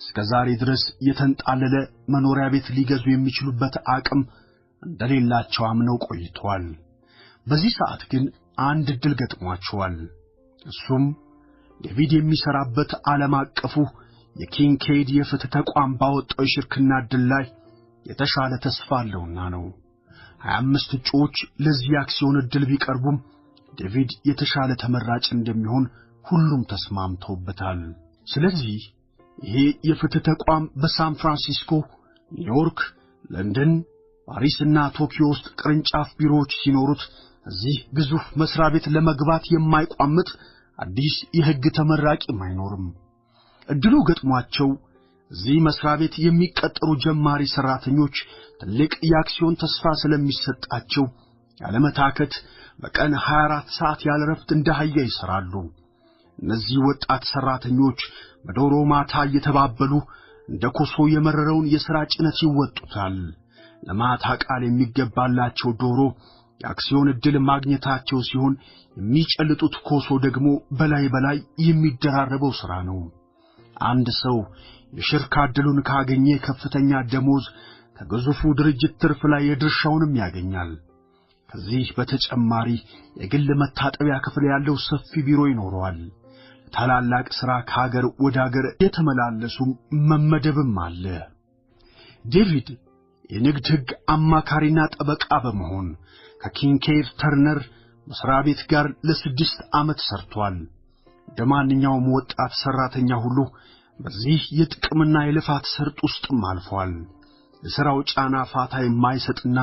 እስከ ዛሬ ድረስ የተንጣለለ መኖሪያ ቤት ሊገዙ የሚችሉበት አቅም እንደሌላቸው አምነው ቆይተዋል። በዚህ ሰዓት ግን አንድ ዕድል ገጥሟቸዋል። እሱም ዴቪድ የሚሰራበት ዓለም አቀፉ የኪንኬድ የፍትህ ተቋም ባወጣው የሽርክና ዕድል ላይ የተሻለ ተስፋ አለውና ነው። 25 እጩዎች ለዚህ አክሲዮን ዕድል ቢቀርቡም ዴቪድ የተሻለ ተመራጭ እንደሚሆን ሁሉም ተስማምተውበታል። ስለዚህ ይሄ የፍትህ ተቋም በሳን ፍራንሲስኮ፣ ኒውዮርክ፣ ለንደን፣ ፓሪስና ቶኪዮ ውስጥ ቅርንጫፍ ቢሮዎች ሲኖሩት እዚህ ግዙፍ መስሪያ ቤት ለመግባት የማይቋምጥ አዲስ የሕግ ተመራቂም አይኖርም። ዕድሉ ገጥሟቸው እዚህ መስሪያ ቤት የሚቀጠሩ ጀማሪ ሠራተኞች ትልቅ የአክሲዮን ተስፋ ስለሚሰጣቸው ያለመታከት በቀን 24 ሰዓት ያለ ረፍት እንደ አህያ ይሠራሉ። እነዚህ ወጣት ሠራተኞች በዶሮ ማታ እየተባበሉ እንደ ኮሶ የመረረውን የሥራ ጭነት ይወጡታል። ለማታ ቃል የሚገባላቸው ዶሮ የአክሲዮን ዕድል ማግኘታቸው ሲሆን የሚጨልጡት ኮሶ ደግሞ በላይ የሚደራረበው ሥራ ነው። አንድ ሰው የሽርካ ዕድሉን ካገኘ ከፍተኛ ደሞዝ ከግዙፉ ድርጅት ትርፍ ላይ የድርሻውንም ያገኛል። ከዚህ በተጨማሪ የግል መታጠቢያ ክፍል ያለው ሰፊ ቢሮ ይኖረዋል። ታላላቅ ሥራ ከሀገር ወደ ሀገር የተመላለሱ መመደብም አለ። ዴቪድ የንግድ ሕግ አማካሪና ጠበቃ በመሆን ከኪንኬድ ተርነር መስሪያ ቤት ጋር ለ6 ዓመት ሰርቷል። እንደማንኛውም ወጣት ሠራተኛ ሁሉ በዚህ የጥቅምና የልፋት ሰርጥ ውስጥም አልፏል። የሥራው ጫና ፋታ የማይሰጥና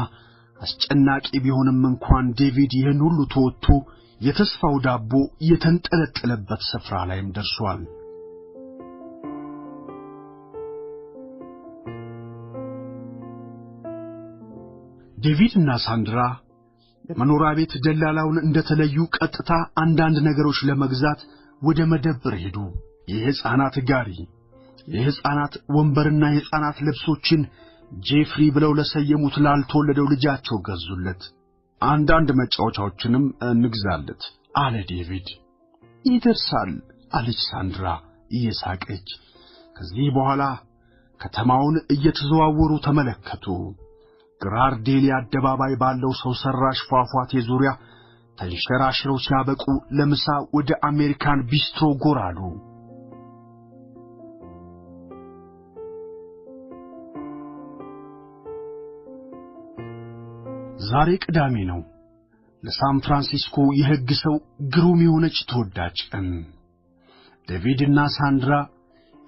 አስጨናቂ ቢሆንም እንኳን ዴቪድ ይህን ሁሉ ተወጥቶ የተስፋው ዳቦ የተንጠለጠለበት ስፍራ ላይም ደርሷል። ዴቪድና ሳንድራ የመኖሪያ ቤት ደላላውን እንደተለዩ ቀጥታ አንዳንድ ነገሮች ለመግዛት ወደ መደብር ሄዱ። የሕፃናት ጋሪ፣ የሕፃናት ወንበርና የሕፃናት ልብሶችን ጄፍሪ ብለው ለሰየሙት ላልተወለደው ልጃቸው ገዙለት። አንዳንድ መጫወቻዎችንም እንግዛለት አለ ዴቪድ። ይደርሳል አለች ሳንድራ እየሳቀች። ከዚህ በኋላ ከተማውን እየተዘዋወሩ ተመለከቱ። ግራር ዴሊ አደባባይ ባለው ሰው ሰራሽ ፏፏቴ ዙሪያ ተንሸራሽረው ሲያበቁ ለምሳ ወደ አሜሪካን ቢስትሮ ጎራ አሉ። ዛሬ ቅዳሜ ነው። ለሳን ፍራንሲስኮ የሕግ ሰው ግሩም የሆነች ተወዳጅ ቀን። ዴቪድና ሳንድራ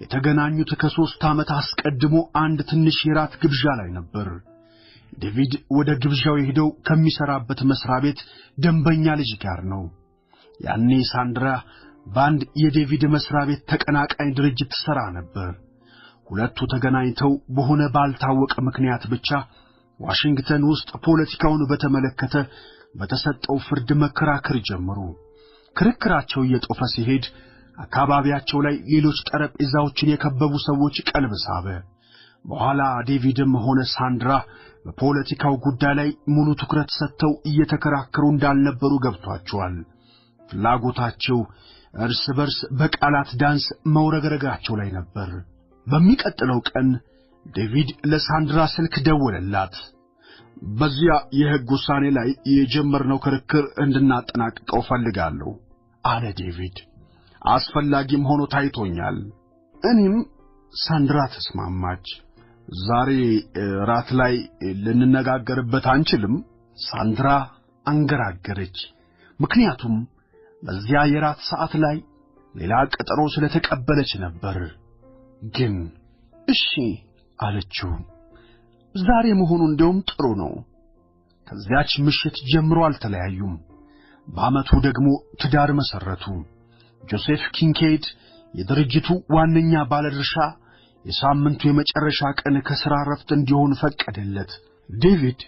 የተገናኙት ከ3 ዓመት አስቀድሞ አንድ ትንሽ የራት ግብዣ ላይ ነበር። ዴቪድ ወደ ግብዣው የሄደው ከሚሰራበት መስሪያ ቤት ደንበኛ ልጅ ጋር ነው። ያኔ ሳንድራ በአንድ የዴቪድ መስሪያ ቤት ተቀናቃኝ ድርጅት ትሠራ ነበር። ሁለቱ ተገናኝተው በሆነ ባልታወቀ ምክንያት ብቻ ዋሽንግተን ውስጥ ፖለቲካውን በተመለከተ በተሰጠው ፍርድ መከራከር ጀመሩ። ክርክራቸው እየጦፈ ሲሄድ አካባቢያቸው ላይ ሌሎች ጠረጴዛዎችን የከበቡ ሰዎች ቀልብ ሳበ። በኋላ ዴቪድም ሆነ ሳንድራ በፖለቲካው ጉዳይ ላይ ሙሉ ትኩረት ሰጥተው እየተከራከሩ እንዳልነበሩ ገብቷቸዋል። ፍላጎታቸው እርስ በርስ በቃላት ዳንስ መውረግረጋቸው ላይ ነበር። በሚቀጥለው ቀን ዴቪድ ለሳንድራ ስልክ ደወለላት። በዚያ የሕግ ውሳኔ ላይ የጀመርነው ክርክር እንድናጠናቅቀው ፈልጋለሁ አለ ዴቪድ። አስፈላጊም ሆኖ ታይቶኛል። እኔም ሳንድራ ተስማማች። ዛሬ ራት ላይ ልንነጋገርበት አንችልም? ሳንድራ አንገራገረች። ምክንያቱም በዚያ የራት ሰዓት ላይ ሌላ ቀጠሮ ስለተቀበለች ነበር። ግን እሺ አለችው። ዛሬ መሆኑ እንደውም ጥሩ ነው። ከዚያች ምሽት ጀምሮ አልተለያዩም። በዓመቱ ደግሞ ትዳር መሰረቱ። ጆሴፍ ኪንኬድ የድርጅቱ ዋነኛ ባለድርሻ የሳምንቱ የመጨረሻ ቀን ከሥራ ረፍት እንዲሆን ፈቀደለት። ዴቪድ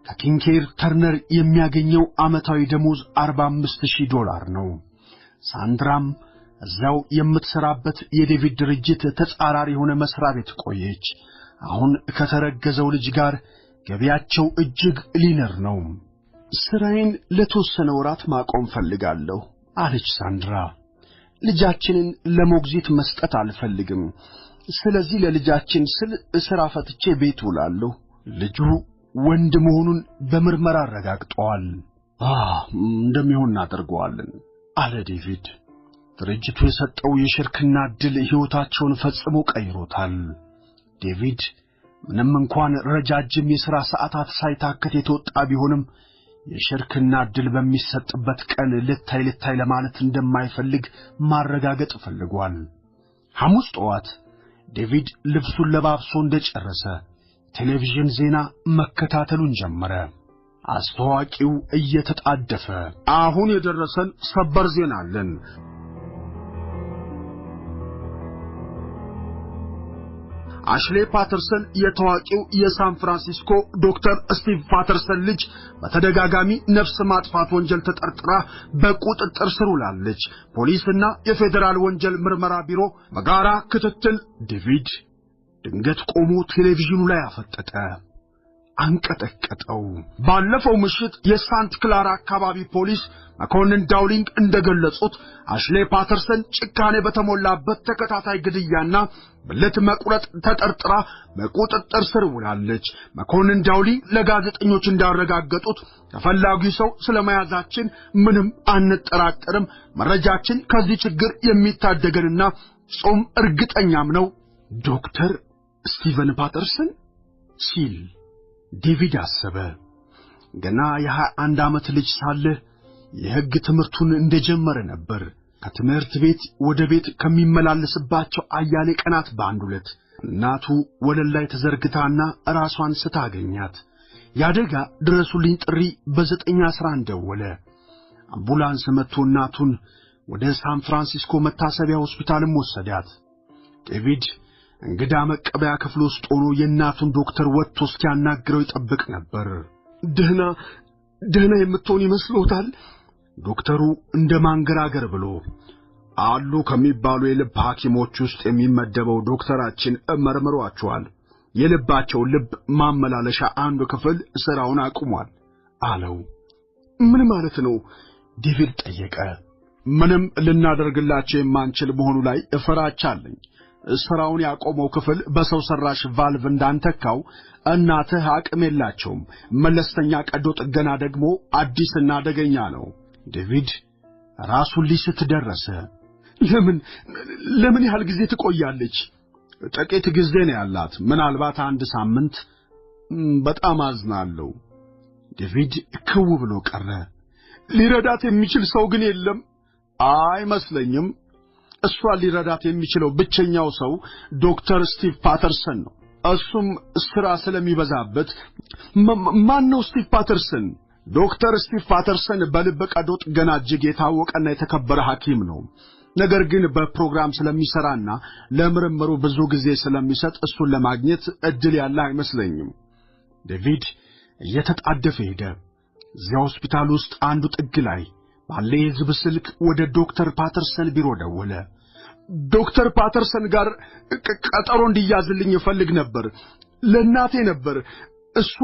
ከኪንኬር ተርነር የሚያገኘው ዓመታዊ ደሞዝ $45,000 ነው። ሳንድራም እዛው የምትሰራበት የዴቪድ ድርጅት ተጻራሪ የሆነ መስሪያ ቤት ቆየች። አሁን ከተረገዘው ልጅ ጋር ገቢያቸው እጅግ ሊነር ነው። ስራዬን ለተወሰነ ወራት ማቆም ፈልጋለሁ አለች ሳንድራ። ልጃችንን ለሞግዚት መስጠት አልፈልግም። ስለዚህ ለልጃችን ስል ስራ ፈትቼ ቤት ውላለሁ። ልጁ ወንድ መሆኑን በምርመራ አረጋግጠዋል። እንደሚሆን እናደርገዋለን አለ ዴቪድ። ድርጅቱ የሰጠው የሽርክና ዕድል ሕይወታቸውን ፈጽሞ ቀይሮታል። ዴቪድ ምንም እንኳን ረጃጅም የሥራ ሰዓታት ሳይታከት የተወጣ ቢሆንም የሽርክና ዕድል በሚሰጥበት ቀን ልታይ ለማለት እንደማይፈልግ ማረጋገጥ ፈልጓል። ሐሙስ ጠዋት ዴቪድ ልብሱን ለባብሶ እንደጨረሰ ቴሌቪዥን ዜና መከታተሉን ጀመረ። አስተዋቂው እየተጣደፈ አሁን የደረሰን ሰበር ዜና አለን። አሽሌ ፓተርሰን የታዋቂው የሳን ፍራንሲስኮ ዶክተር ስቲቭ ፓተርሰን ልጅ በተደጋጋሚ ነፍስ ማጥፋት ወንጀል ተጠርጥራ በቁጥጥር ስር ውላለች። ፖሊስና የፌደራል ወንጀል ምርመራ ቢሮ በጋራ ክትትል። ዴቪድ ድንገት ቆሞ ቴሌቪዥኑ ላይ አፈጠጠ። አንቀጠቀጠው። ባለፈው ምሽት የሳንት ክላራ አካባቢ ፖሊስ መኮንን ዳውሊንግ እንደገለጹት አሽሌ ፓተርሰን ጭካኔ በተሞላበት ተከታታይ ግድያና ብልት መቁረጥ ተጠርጥራ በቁጥጥር ስር ውላለች። መኮንን ዳውሊንግ ለጋዜጠኞች እንዳረጋገጡት ተፈላጊው ሰው ስለመያዛችን ምንም አንጠራጠርም። መረጃችን ከዚህ ችግር የሚታደገንና ጾም እርግጠኛም ነው። ዶክተር ስቲቨን ፓተርሰን ሲል ዴቪድ አሰበ። ገና የ21 ዓመት ልጅ ሳለ የሕግ ትምህርቱን እንደጀመረ ነበር። ከትምህርት ቤት ወደ ቤት ከሚመላለስባቸው አያሌ ቀናት በአንድ ዕለት እናቱ ወለል ላይ ተዘርግታና ራሷን ስታገኛት ያደጋ ድረሱልኝ ጥሪ በ911 ደወለ። አምቡላንስ መጥቶ እናቱን ወደ ሳን ፍራንሲስኮ መታሰቢያ ሆስፒታልም ወሰዳት። ዴቪድ እንግዳ መቀበያ ክፍል ውስጥ ሆኖ የእናቱን ዶክተር ወጥቶ እስኪያናግረው ይጠብቅ ነበር። ደህና የምትሆን ይመስሎታል? ዶክተሩ እንደ ማንገራገር ብሎ አሉ ከሚባሉ የልብ ሐኪሞች ውስጥ የሚመደበው ዶክተራችን መርምሯቸዋል። የልባቸው ልብ ማመላለሻ አንዱ ክፍል ስራውን አቁሟል አለው። ምን ማለት ነው? ዴቪድ ጠየቀ። ምንም ልናደርግላቸው የማንችል መሆኑ ላይ እፈራቻለኝ። ስራውን ያቆመው ክፍል በሰው ሰራሽ ቫልቭ እንዳንተካው እናትህ አቅም የላቸውም። መለስተኛ ቀዶ ጥገና ደግሞ አዲስና አደገኛ ነው። ዴቪድ ራሱን ሊስት ደረሰ። ለምን ያህል ጊዜ ትቆያለች? ጥቂት ጊዜ ነው ያላት፣ ምናልባት 1 ሳምንት። በጣም አዝናለሁ። ዴቪድ ክው ብሎ ቀረ። ሊረዳት የሚችል ሰው ግን የለም? አይመስለኝም። እሷን ሊረዳት የሚችለው ብቸኛው ሰው ዶክተር ስቲቭ ፓተርሰን ነው። እሱም ስራ ስለሚበዛበት። ማን ነው ስቲቭ ፓተርሰን? ዶክተር ስቲቭ ፓተርሰን በልብ ቀዶ ጥገና እጅግ የታወቀና የተከበረ ሐኪም ነው። ነገር ግን በፕሮግራም ስለሚሰራና ለምርምሩ ብዙ ጊዜ ስለሚሰጥ እሱን ለማግኘት እድል ያለ አይመስለኝም። ዴቪድ እየተጣደፈ ሄደ። እዚያ ሆስፒታል ውስጥ አንዱ ጥግ ላይ ባለ የሕዝብ ስልክ ወደ ዶክተር ፓተርሰን ቢሮ ደወለ። ዶክተር ፓተርሰን ጋር ቀጠሮ እንዲያዝልኝ እፈልግ ነበር። ለእናቴ ነበር። እሷ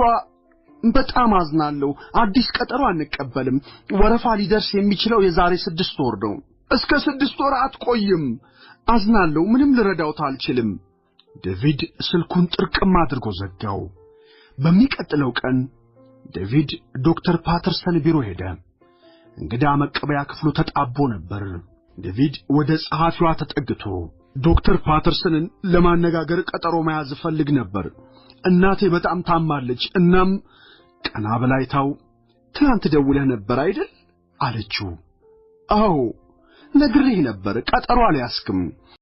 በጣም አዝናለሁ። አዲስ ቀጠሮ አንቀበልም። ወረፋ ሊደርስ የሚችለው የዛሬ 6 ወር ነው። እስከ 6 ወር አትቆይም። አዝናለሁ። ምንም ልረዳውት አልችልም። ዴቪድ ስልኩን ጥርቅም አድርጎ ዘጋው። በሚቀጥለው ቀን ዴቪድ ዶክተር ፓተርሰን ቢሮ ሄደ። እንግዳ መቀበያ ክፍሉ ተጣቦ ነበር። ዴቪድ ወደ ጸሐፊዋ ተጠግቶ ዶክተር ፓተርሰንን ለማነጋገር ቀጠሮ መያዝ ፈልግ ነበር። እናቴ በጣም ታማለች። እናም ቀና በላይታው ትናንት ደውለህ ነበር አይደል አለችው። አዎ ነግሬህ ነበር፣ ቀጠሮ አልያዝክም።